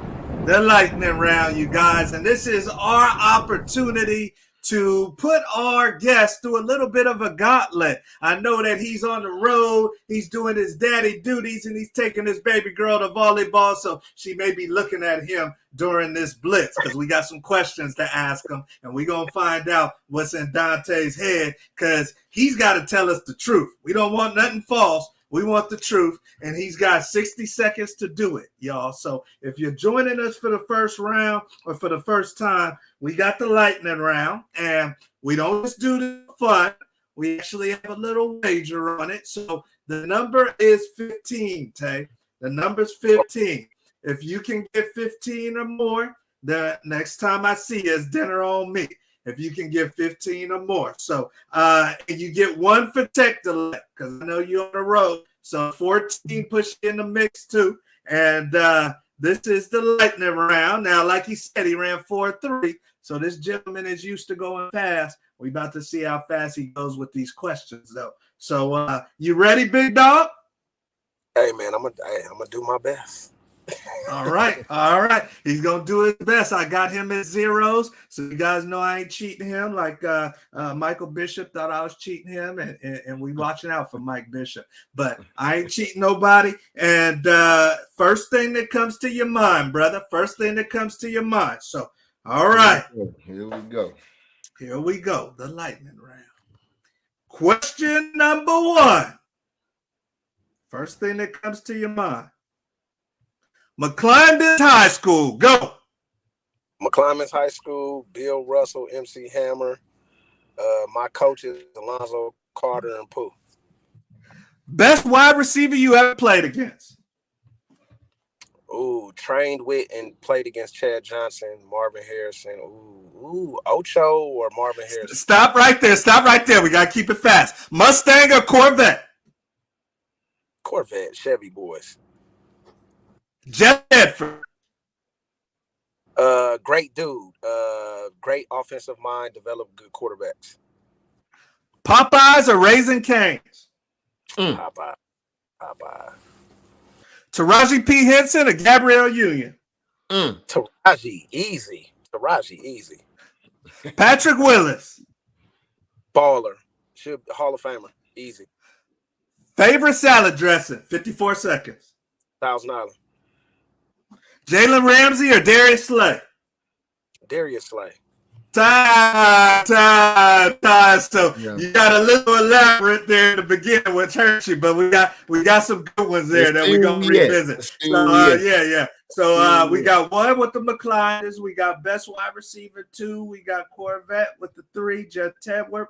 The lightning round, you guys. And this is our opportunity to put our guest through a little bit of a gauntlet. I know that he's on the road, he's doing his daddy duties, and he's taking his baby girl to volleyball, so she may be looking at him during this blitz because we got some questions to ask him, and we're going to find out what's in Dante's head because he's got to tell us the truth. We don't want nothing false. We want the truth, and he's got 60 seconds to do it, y'all. So if you're joining us for the first round or for the first time, we got the lightning round, and we don't just do the fun. We actually have a little wager on it. So the number is 15, Tay. The number's 15. If you can get 15 or more, the next time I see you is dinner on me. If you can get 15 or more. So you get one for tech delay because I know you're on the road. So 14 push in the mix too. And this is the lightning round. Now, like he said, he ran 4.3. So this gentleman is used to going fast. We about to see how fast he goes with these questions though. So you ready, big dog? Hey man, I'm gonna do my best. All right. He's gonna do his best. I got him at zeros, so you guys know I ain't cheating him like Michael Bishop thought I was cheating him, and we watching out for Mike Bishop. But I ain't cheating nobody. And first thing that comes to your mind, brother. First thing that comes to your mind. So, all right. Here we go. Here we go. The lightning round. Question number 1. First thing that comes to your mind. McClymonds High School, go. McClymonds High School, Bill Russell, MC Hammer. My coaches, Alonzo, Carter, and Pooh. Best wide receiver you ever played against? Ooh, trained with and played against Chad Johnson, Marvin Harrison. Ooh, Ocho or Marvin Harrison. Stop right there. Stop right there. We gotta keep it fast. Mustang or Corvette? Corvette, Chevy boys. Jeff Bedford. Great dude. Great offensive mind. Developed good quarterbacks. Popeyes or Raising Cane's? Popeye. Taraji P. Henson or Gabrielle Union? Taraji, easy. Patrick Willis. Baller. Should Hall of Famer. Easy. Favorite salad dressing? 54 seconds. $1,000. Jalen Ramsey or Darius Slay? Darius Slay. Time. So you got a little elaborate there in the beginning, which hurt you, but we got some good ones there that we're gonna revisit. So we got one with the McClines, we got best wide receiver 2, we got Corvette with the 3, Jeff Tedworth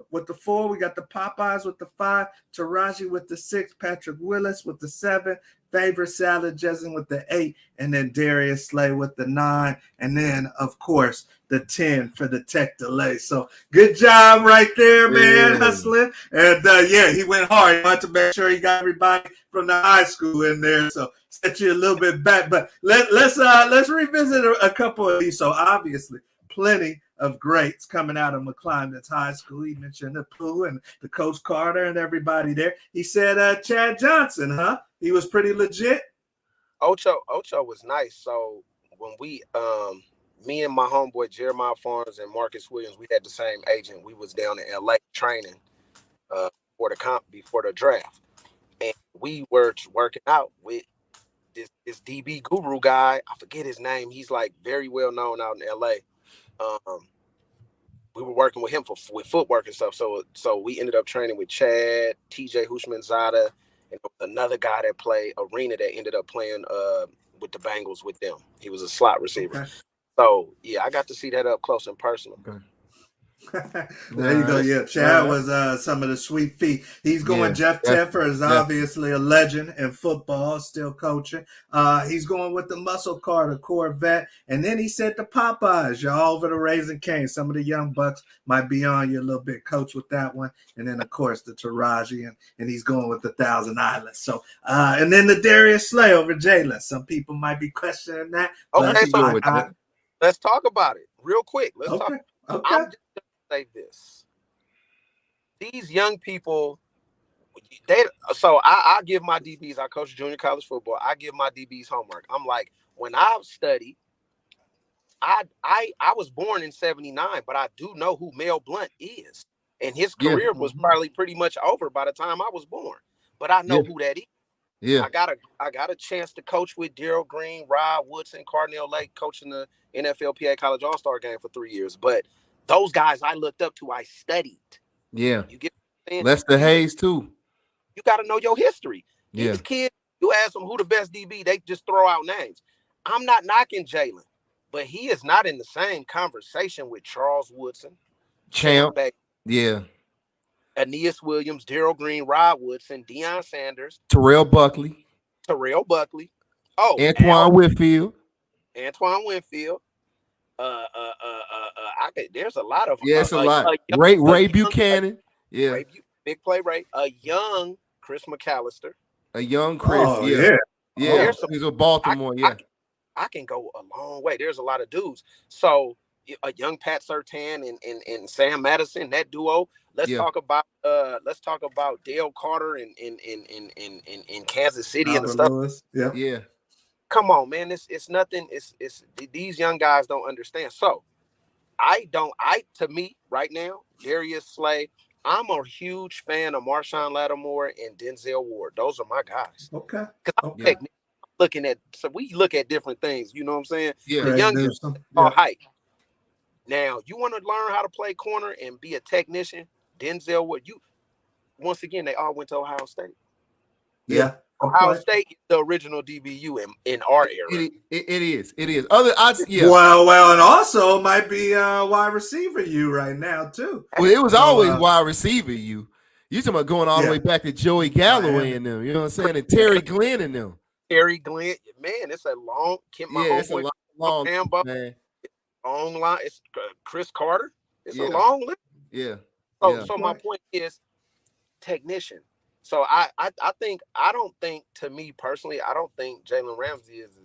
with the 4, we got the Popeyes with the 5, Taraji with the 6, Patrick Willis with the 7, favorite salad dressing with the 8, and then Darius Slay with the 9, and then of course the 10 for the tech delay. So good job right there, man, hustling. And he went hard. He wanted to make sure he got everybody from the high school in there. So set you a little bit back. But let's revisit a couple of these. So obviously, plenty of greats coming out of McClymont High School. He mentioned the Pooh and the Coach Carter and everybody there. He said Chad Johnson, huh? He was pretty legit. Ocho was nice. So when we me and my homeboy Jeremiah Farnes and Marcus Williams, we had the same agent. We was down in LA training before the draft. And we were working out with this DB guru guy. I forget his name. He's like very well known out in LA. We were working with him with footwork and stuff. So we ended up training with Chad, TJ Hushmanzada, and another guy that played Arena that ended up playing with the Bengals with them. He was a slot receiver. Okay. So yeah, I got to see that up close and personal. Okay. There you go. Yeah, Chad was some of the sweet feet. He's going. Jeff Tedford is obviously a legend in football, still coaching. He's going with the Muscle Car, the Corvette, and then he said the Popeyes. You're all over the Raising Cane. Some of the young bucks might be on you a little bit, coach, with that one. And then of course the Taraji, and he's going with the Thousand Islands. So and then the Darius Slay over Jalen. Some people might be questioning that. Okay, so let's talk about it real quick. Let's talk. Okay. I'm just gonna say this. These young people, I give my DBs, I coach junior college football, I give my DBs homework. I'm like, when I studied, I was born in 79, but I do know who Mel Blount is. And his career was probably pretty much over by the time I was born. But I know who that is. Yeah. I got a chance to coach with Darrell Green, Rod Woodson, Cardinal Lake, coaching the NFLPA College All-Star game for 3 years. But those guys I looked up to, I studied. Yeah. You get what I'm saying? Lester Hayes too. You got to know your history. Yeah. These kids, you ask them who the best DB, they just throw out names. I'm not knocking Jalen, but he is not in the same conversation with Charles Woodson, Champ. Yeah. Aeneas Williams, Darrell Green, Rod Woodson, Deion Sanders, Terrell Buckley. Oh, Antoine Winfield. There's a lot of it's a lot. Ray Buchanan. Big play Ray. A young Chris McAllister. A young Chris. Oh, yeah. He's a Baltimore. I can go a long way. There's a lot of dudes. So a young Pat Surtain and Sam Madison, that duo. Let's talk about Dale Carter in Kansas City and stuff. Lewis. Yeah. Come on, man. It's nothing. It's these young guys don't understand. So to me right now, Darius Slay, I'm a huge fan of Marshawn Lattimore and Denzel Ward. Those are my guys. Okay. Because we look at different things. You know what I'm saying? Yeah. The young dudes are hype. Now, you want to learn how to play corner and be a technician, Denzel Ward. Once again, they all went to Ohio State. Yeah. Ohio State is the original DBU in our area. It is. Well, and also might be wide receiver you right now too. Well, it was always wide receiver you. You talking about going all the way back to Joey Galloway and them. You know what I'm saying? And Terry Glenn and them. Terry Glenn, man, it's a long. It's a long Rambo, man. long line. It's Chris Carter. It's a Yeah. long list. Yeah. So my point is technician. So I don't think, to me personally, I don't think Jalen Ramsey is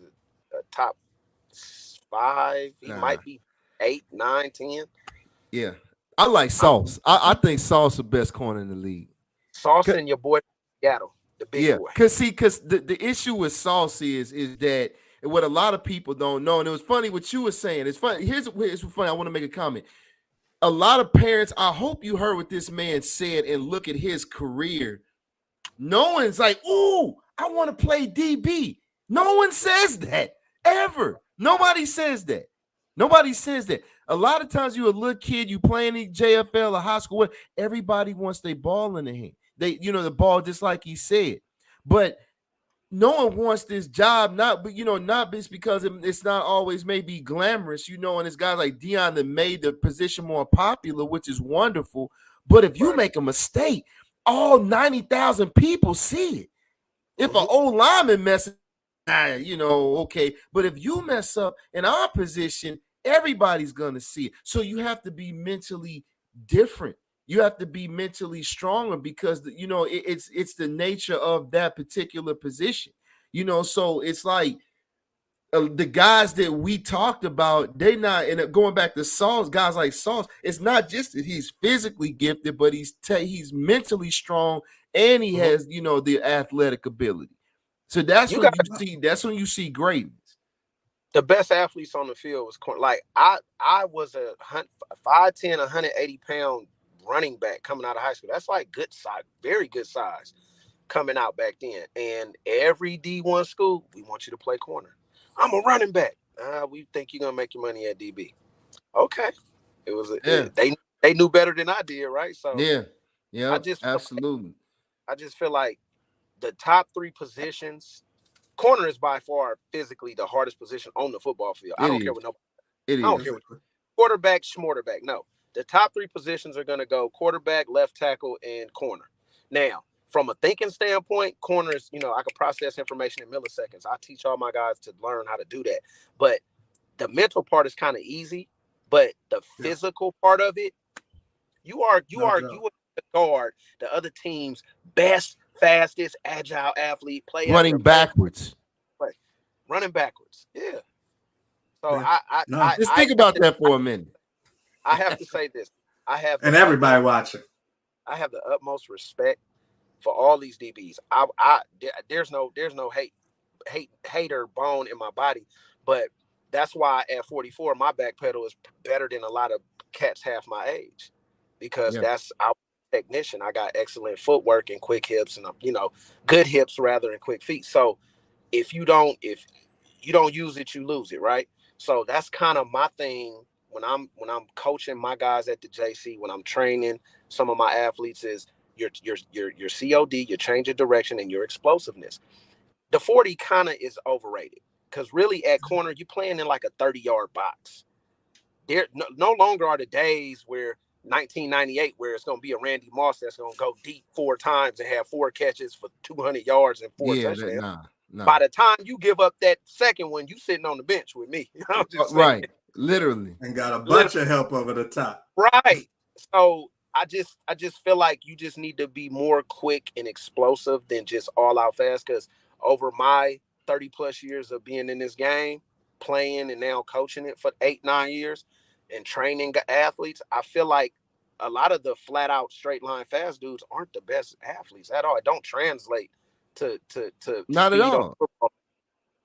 a top 5. He might be 8, 9, 10. Yeah. I like Sauce. I think Sauce the best corner in the league. Sauce and your boy Seattle, the big boy. Because the issue with Sauce is that what a lot of people don't know, and it was funny what you were saying. It's funny. Here's funny. I want to make a comment. A lot of parents, I hope you heard what this man said and look at his career. No one's like, ooh, I want to play DB. No one says that ever. Nobody says that. Nobody says that. A lot of times you're a little kid, you playing in JFL or high school, everybody wants their ball in the hand. The ball, just like he said. But no one wants this job, not just because it's not always maybe glamorous, and it's guys like Dion that made the position more popular, which is wonderful. But if you make a mistake, all 90,000 people see it. If an old lineman messes, okay. But if you mess up in our position, everybody's gonna see it. So you have to be mentally different. You have to be mentally stronger because it's the nature of that particular position. So it's like the guys that we talked about, they not, and going back to Sauce, guys like Sauce, it's not just that he's physically gifted, but he's mentally strong and he has the athletic ability. So that's when you see greatness. The best athletes on the field was like I was a 5'10", 180-pound running back coming out of high school. That's like good size, very good size coming out back then. And every D1 school, we want you to play corner. I'm a running back. We think you're gonna make your money at DB. Okay, it was they knew better than I did, right? So absolutely. I just feel like the top 3 positions, corner is by far physically the hardest position on the football field. I don't care what nobody. I don't care what quarterback, schmorterback. No, the top 3 positions are going to go quarterback, left tackle, and corner. Now, from a thinking standpoint, corners, I can process information in milliseconds. I teach all my guys to learn how to do that. But the mental part is kind of easy, but the physical part of it, you are the guard the other team's best, fastest, agile athlete, running backwards. Running backwards. Yeah. So just think about that for a minute. I have to say this. Everybody watching. I have the utmost respect for all these DBs. There's no hater bone in my body, but that's why at 44 my back pedal is better than a lot of cats half my age, because that's our technician. I got excellent footwork and quick hips, and good hips rather than quick feet. So if you don't use it, you lose it, right? So that's kind of my thing when I'm coaching my guys at the JC, when I'm training some of my athletes, is your COD, your change of direction, and your explosiveness. The 40 kind of is overrated, because really at corner you're playing in like a 30-yard box. There no longer are the days where 1998 where it's going to be a Randy Moss that's going to go deep 4 times and have 4 catches for 200 yards and 4 touchdowns. By the time you give up that second one, you sitting on the bench with me. Right. Literally. And got a bunch of help over the top. Right. So I just feel like you just need to be more quick and explosive than just all out fast, because over my 30 plus years of being in this game, playing and now coaching it for 8-9 years and training athletes, I feel like a lot of the flat out straight line fast dudes aren't the best athletes at all. It don't translate to not at all.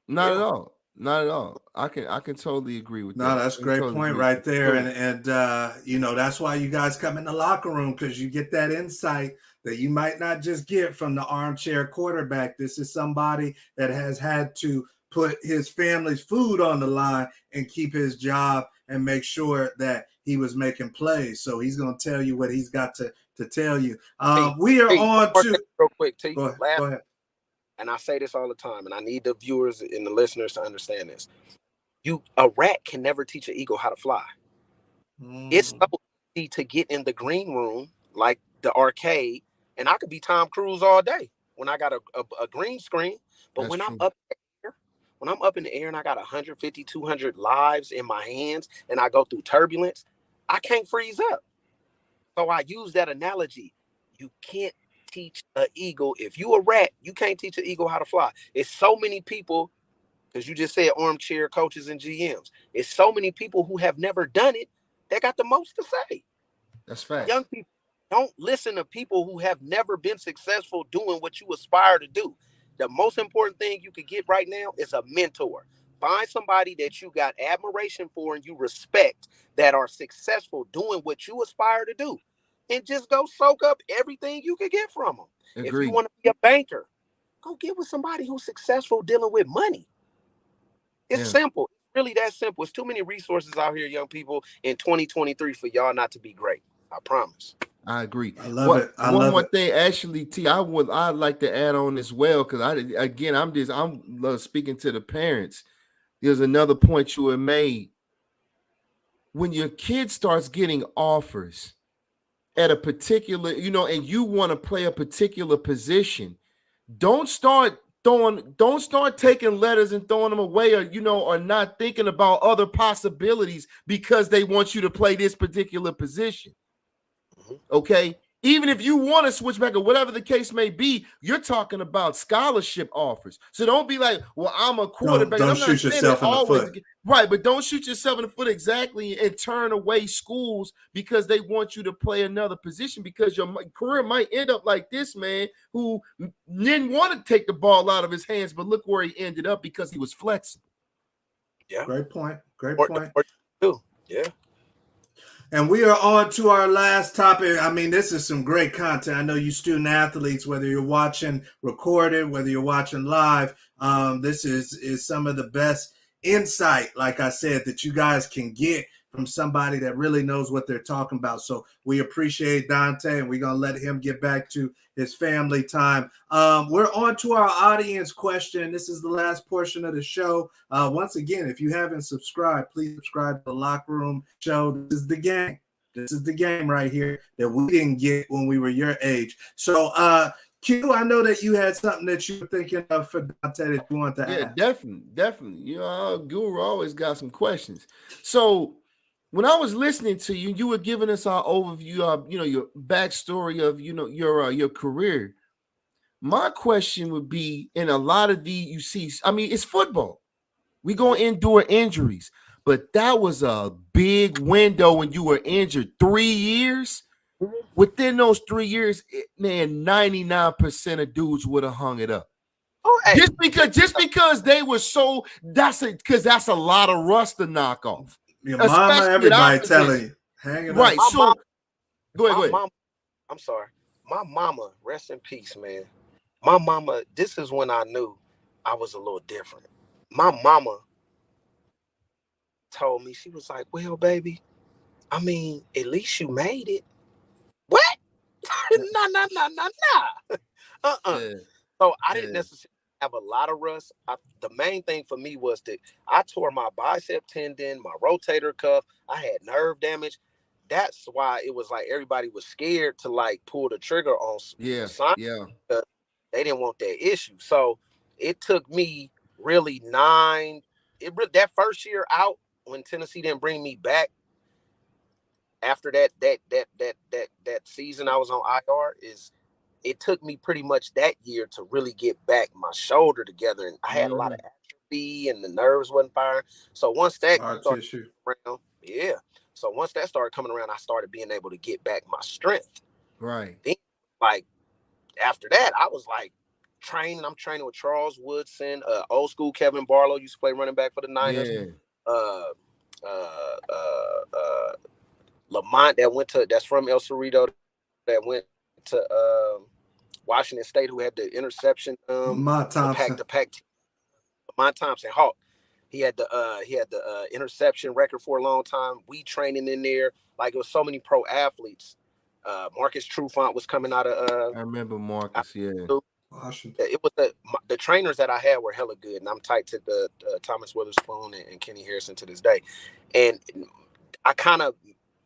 Not at all. Not at all. I can totally agree with that. No, that's a great point right there. And that's why you guys come in the locker room, because you get that insight that you might not just get from the armchair quarterback. This is somebody that has had to put his family's food on the line and keep his job and make sure that he was making plays. So he's going to tell you what he's got to tell you. We are on to real quick. Go ahead. And I say this all the time, and I need the viewers and the listeners to understand this. A rat can never teach an eagle how to fly. It's so easy to get in the green room, like the arcade, and I could be Tom Cruise all day when I got a green screen. But That's when true. I'm up in the air and I got 150, 200 lives in my hands and I go through turbulence, I can't freeze up. So I use that analogy. You can't teach an eagle. If you a rat, you can't teach an eagle how to fly. It's so many people, because you just said armchair coaches and GMs. It's so many people who have never done it that got the most to say. That's fact. Young people, don't listen to people who have never been successful doing what you aspire to do. The most important thing you could get right now is a mentor. Find somebody that you got admiration for and you respect that are successful doing what you aspire to do. And just go soak up everything you could get from them. Agreed. If you want to be a banker, go get with somebody who's successful dealing with money. It's simple. It's really that simple. It's too many resources out here, young people, in 2023 for y'all not to be great. I promise. I agree. I love it. One more thing, actually, T, I'd like to add on as well, because I'm speaking to the parents. There's another point you have made. When your kid starts getting offers at a particular, and you want to play a particular position, don't start taking letters and throwing them away, or not thinking about other possibilities because they want you to play this particular position. Okay, even if you want to switch back or whatever the case may be, you're talking about scholarship offers. So don't be like, well, I'm a quarterback. Don't shoot yourself in the foot. Right, but don't shoot yourself in the foot exactly and turn away schools because they want you to play another position, because your career might end up like this man who didn't want to take the ball out of his hands, but look where he ended up because he was flexible. Yeah. Great point. Yeah. And we are on to our last topic. I mean, this is some great content. I know you student athletes, whether you're watching recorded, whether you're watching live, this is some of the best insight, like I said, that you guys can get from somebody that really knows what they're talking about. So we appreciate Dante, and we're going to let him get back to his family time. We're on to our audience question. This is the last portion of the show. Once again, if you haven't subscribed, please subscribe to the Locker Room Show. This is the game. This is the game right here that we didn't get when we were your age. So, Q, I know that you had something that you were thinking of for Dante that you want to add. Definitely. Guru always got some questions. So, when I was listening to you, you were giving us our overview of, your backstory of, your career. My question would be, in a lot of it's football. We're going to endure injuries, but that was a big window when you were injured. 3 years. Within those 3 years, 99% of dudes would have hung it up. Oh, hey. Just because they were that's a lot of rust to knock off. Your mama, everybody telling you, hang it right. up. So, go ahead. I'm sorry. My mama, rest in peace, man. My mama, this is when I knew I was a little different. My mama told me, she was like, well, baby, I mean, at least you made it. What? Nah. Yeah. So I didn't necessarily have a lot of rust. The main thing for me was that I tore my bicep tendon, my rotator cuff. I had nerve damage. That's why it was like everybody was scared to like pull the trigger on Yeah. They didn't want that issue. So it took me really that first year out when Tennessee didn't bring me back. After that season I was on IR, it took me pretty much that year to really get back my shoulder together, and I had a lot of atrophy and the nerves wasn't firing. So once that started around, once that started coming around, I started being able to get back my strength. Right. Then, like after that, I was like training. I'm training with Charles Woodson, old school Kevin Barlow used to play running back for the Niners. Lamont that's from El Cerrito, that went to Washington State, who had the interception. Lamont Thompson. Lamont Thompson, Hawk. He had the interception record for a long time. We training in there, like it was so many pro athletes. Marcus Trufant was coming out of. I remember Marcus. Washington. It was the trainers that I had were hella good, and I'm tight to the Thomas Witherspoon and Kenny Harrison to this day. And I kind of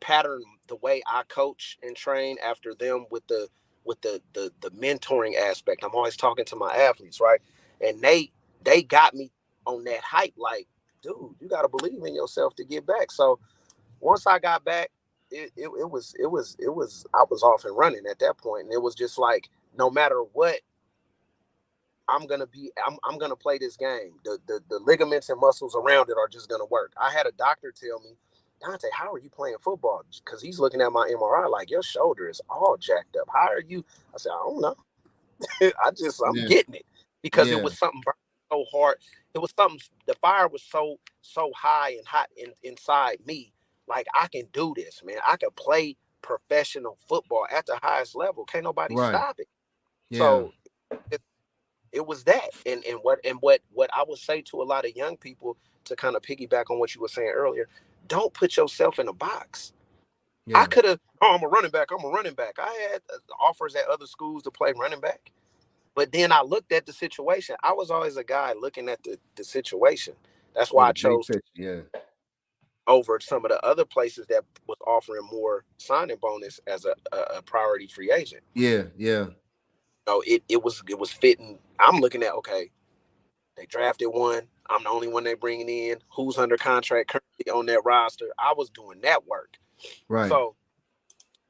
pattern the way I coach and train after them with the mentoring aspect. I'm always talking to my athletes, right? And they got me on that hype, like, dude, you got to believe in yourself to get back. So once I got back, it was I was off and running at that point, and it was just like, no matter what, I'm gonna play this game. The ligaments and muscles around it are just gonna work. I had a doctor tell me, Dante, how are you playing football? Because he's looking at my MRI like, your shoulder is all jacked up. How are you? I said, I don't know. I'm getting it, because it was something so hard. It was something. The fire was so high and hot inside me. Like, I can do this, man. I can play professional football at the highest level. Can't nobody stop it. Yeah. So it was that. And what I would say to a lot of young people, to kind of piggyback on what you were saying earlier, don't put yourself in a box. Yeah. I could have, I'm a running back. I had offers at other schools to play running back. But then I looked at the situation. I was always a guy looking at the situation. That's why I chose over some of the other places that was offering more signing bonus as a priority free agent. Yeah. So it was fitting. I'm looking at, okay, they drafted one. I'm the only one they're bringing in. Who's under contract currently on that roster? I was doing that work. Right. So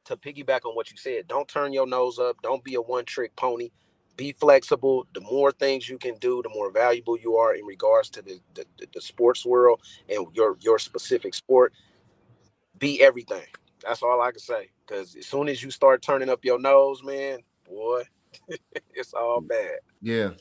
to piggyback on what you said, don't turn your nose up. Don't be a one-trick pony. Be flexible. The more things you can do, the more valuable you are in regards to the sports world and your specific sport. Be everything. That's all I can say. Because as soon as you start turning up your nose, man, boy, it's all bad. Yeah.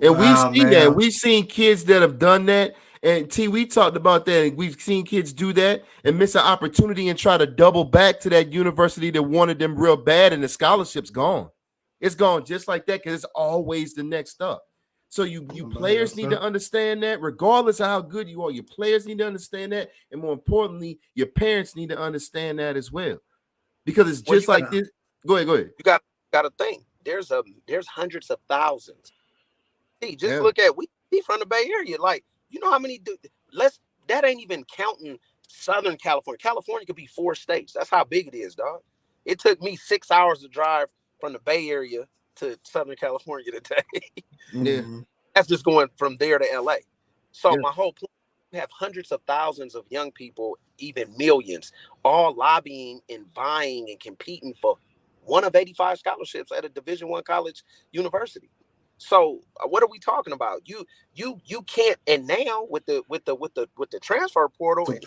And we've seen that. We've seen kids that have done that. And we talked about that. And we've seen kids do that and miss an opportunity and try to double back to that university that wanted them real bad, and the scholarship's gone. It's gone just like that, because it's always the next up. So you players need to understand that, regardless of how good you are. Your players need to understand that, and more importantly, your parents need to understand that as well, because it's just like this. Go ahead. You got to think. There's hundreds of thousands. See, just look at we from the Bay Area. Like, you know how many? That ain't even counting Southern California. California could be 4 states. That's how big it is, dog. It took me 6 hours to drive from the Bay Area to Southern California today. Yeah. That's just going from there to LA. So my whole point, we have hundreds of thousands of young people, even millions, all lobbying and vying and competing for one of 85 scholarships at a Division I college university. So what are we talking about? You can't. And now with the transfer portal, dude,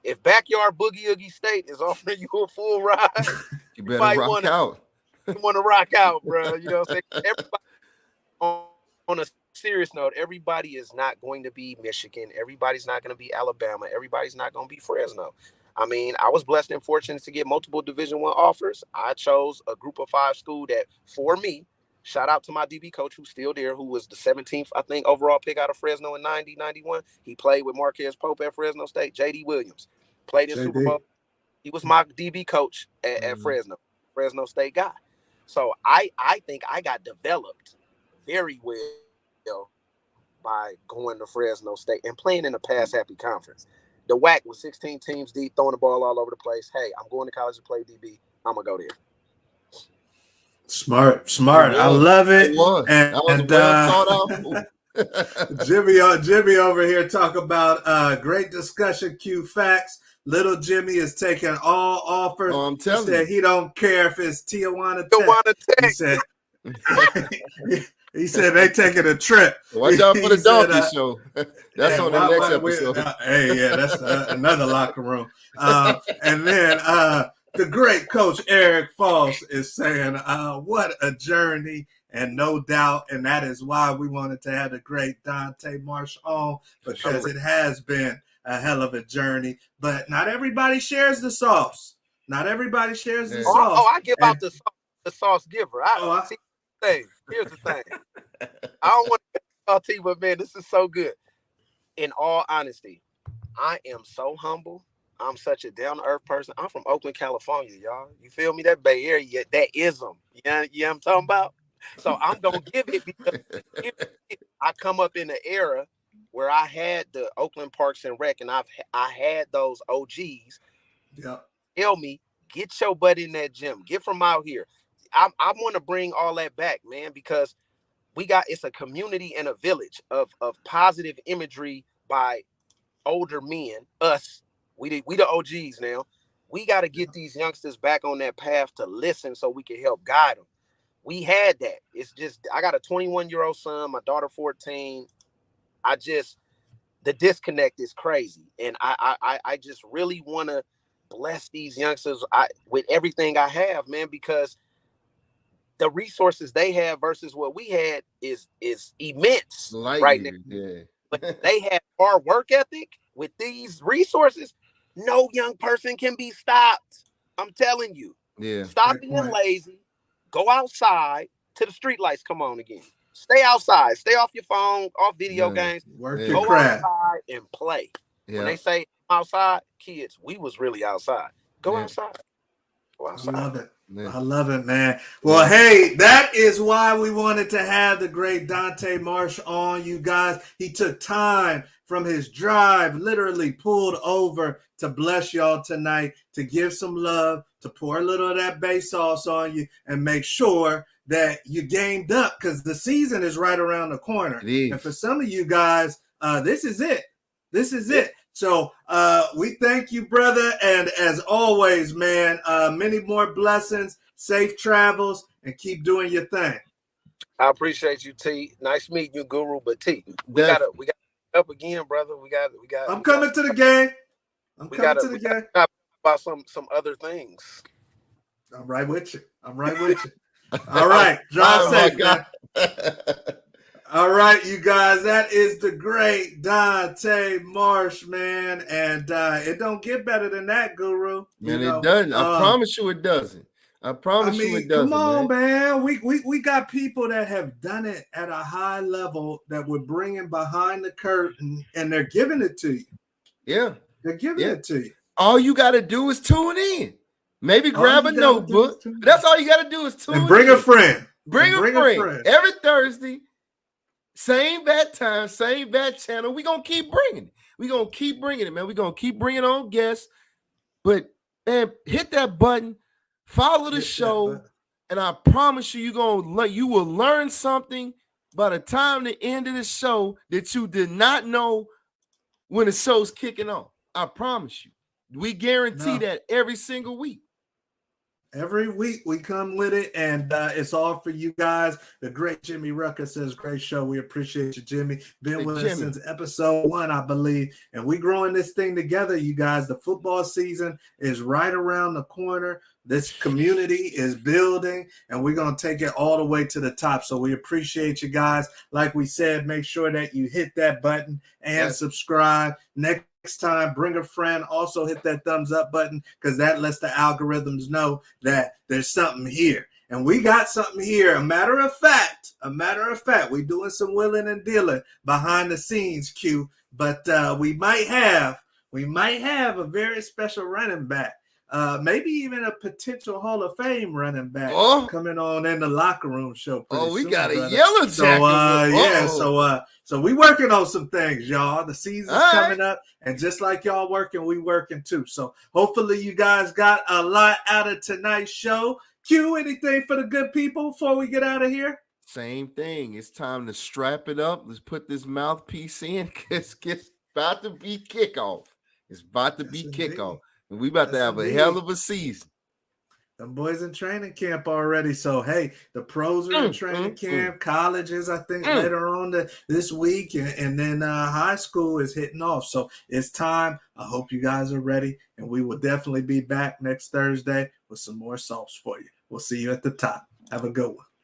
if Backyard Boogie Oogie State is offering you a full ride, you better rock out. You want to rock out, bro. You know what I'm saying? Everybody, on a serious note, everybody is not going to be Michigan. Everybody's not going to be Alabama. Everybody's not going to be Fresno. I mean, I was blessed and fortunate to get multiple Division I offers. I chose a Group of 5 school that, for me, shout out to my DB coach who's still there, who was the 17th, I think, overall pick out of Fresno in 90-91. He played with Marquez Pope at Fresno State. J.D. Williams played in Super Bowl. He was my DB coach at Fresno State guy. So I think I got developed very well by going to Fresno State and playing in a pass-happy conference. The WAC was 16 teams deep, throwing the ball all over the place. Hey, I'm going to college to play DB. I'm going to go there. Smart. I love it. Jimmy over here talk about great discussion, Q Facts. Little Jimmy is taking all offers. Oh, I'm telling you. He don't care if it's Tijuana Tech. He said they taking a trip. Watch out for the donkey show. That's on the next episode. That's another locker room. And then the great coach Eric Foss is saying, what a journey, and no doubt, and that is why we wanted to have the great Dante Marsh on, because it has been a hell of a journey. But not everybody shares the sauce. Sauce. I give out the sauce giver. Here's the thing. I don't want to talk to you, but man, this is so good. In all honesty, I am so humble. I'm such a down-to-earth person. I'm from Oakland, California, y'all. You feel me? That Bay Area, that ism. You know what I'm talking about? So I'm going to give it, because I come up in the era where I had the Oakland Parks and Rec, and I had those OGs tell me, get your butt in that gym. Get from out here. I want to bring all that back, man, because it's a community and a village of positive imagery by older men. Us, we the OGs now. We got to get these youngsters back on that path to listen so we can help guide them. We had that. It's just, I got a 21-year-old son, my daughter 14. The disconnect is crazy. And I just really want to bless these youngsters with everything I have, man, because the resources they have versus what we had is immense right now. Yeah. But they have our work ethic with these resources. No young person can be stopped. I'm telling you. Yeah. Stop being lazy. Go outside till the street lights come on again. Stay outside. Stay off your phone, off video games. Work Go your craft. outside and play. Yeah. When they say outside, kids, we was really outside. Go outside. Go outside. I love it. Yeah. I love it, man. Well, hey, that is why we wanted to have the great Dante Marsh on, you guys. He took time from his drive, literally pulled over to bless y'all tonight, to give some love, to pour a little of that bay sauce on you, and make sure that you gamed up, because the season is right around the corner. And for some of you guys, this is it. This is it. So we thank you, brother. And as always, man, many more blessings, safe travels, and keep doing your thing. I appreciate you, T. Nice meeting you, Guru. But T, we got up again, brother. We got. I'm coming to the game. I'm coming to the game. Talk about some other things. I'm right with you. All right, drive safe, man. All right, you guys, that is the great Dante Marsh, man, and it don't get better than that, Guru. Man, it doesn't. I promise you it doesn't. I promise you it doesn't. Come on, man. We got people that have done it at a high level that we're bringing behind the curtain, and they're giving it to you. Yeah. They're giving it to you. All you got to do is tune in. Maybe grab a notebook. That's all you got to do is tune in. And bring a friend. Bring a friend. Every Thursday, same bat time, same bat channel. We're going to keep bringing it. We're going to keep bringing it, man. We're going to keep bringing on guests. But, man, hit that button. Follow the show. And I promise you, you will learn something by the time the end of the show that you did not know when the show's kicking off. I promise you. We guarantee that every single week. Every week we come with it, and it's all for you guys. The great Jimmy Rucker says, great show. We appreciate you, Jimmy. Been with us since episode 1, I believe. And we growing this thing together, you guys. The football season is right around the corner. This community is building, and we're going to take it all the way to the top. So we appreciate you guys. Like we said, make sure that you hit that button and subscribe. Next time, bring a friend. Also hit that thumbs up button, because that lets the algorithms know that there's something here. And we got something here. A matter of fact, we're doing some willing and dealing behind the scenes, Q. But we might have a very special running back. Maybe even a potential Hall of Fame running back coming on in the locker room show. We soon, got brother. a yellow jacket. So we working on some things, y'all. The season's coming up, and just like y'all working, we working too. So hopefully you guys got a lot out of tonight's show. Q, anything for the good people before we get out of here? Same thing. It's time to strap it up. Let's put this mouthpiece in. It's about to be kickoff. It's about to be kickoff. And we about to have a hell of a season. Them boys in training camp already. So, hey, the pros are in training camp. Colleges, I think, later on this week. And then high school is hitting off. So, it's time. I hope you guys are ready. And we will definitely be back next Thursday with some more sauce for you. We'll see you at the top. Have a good one.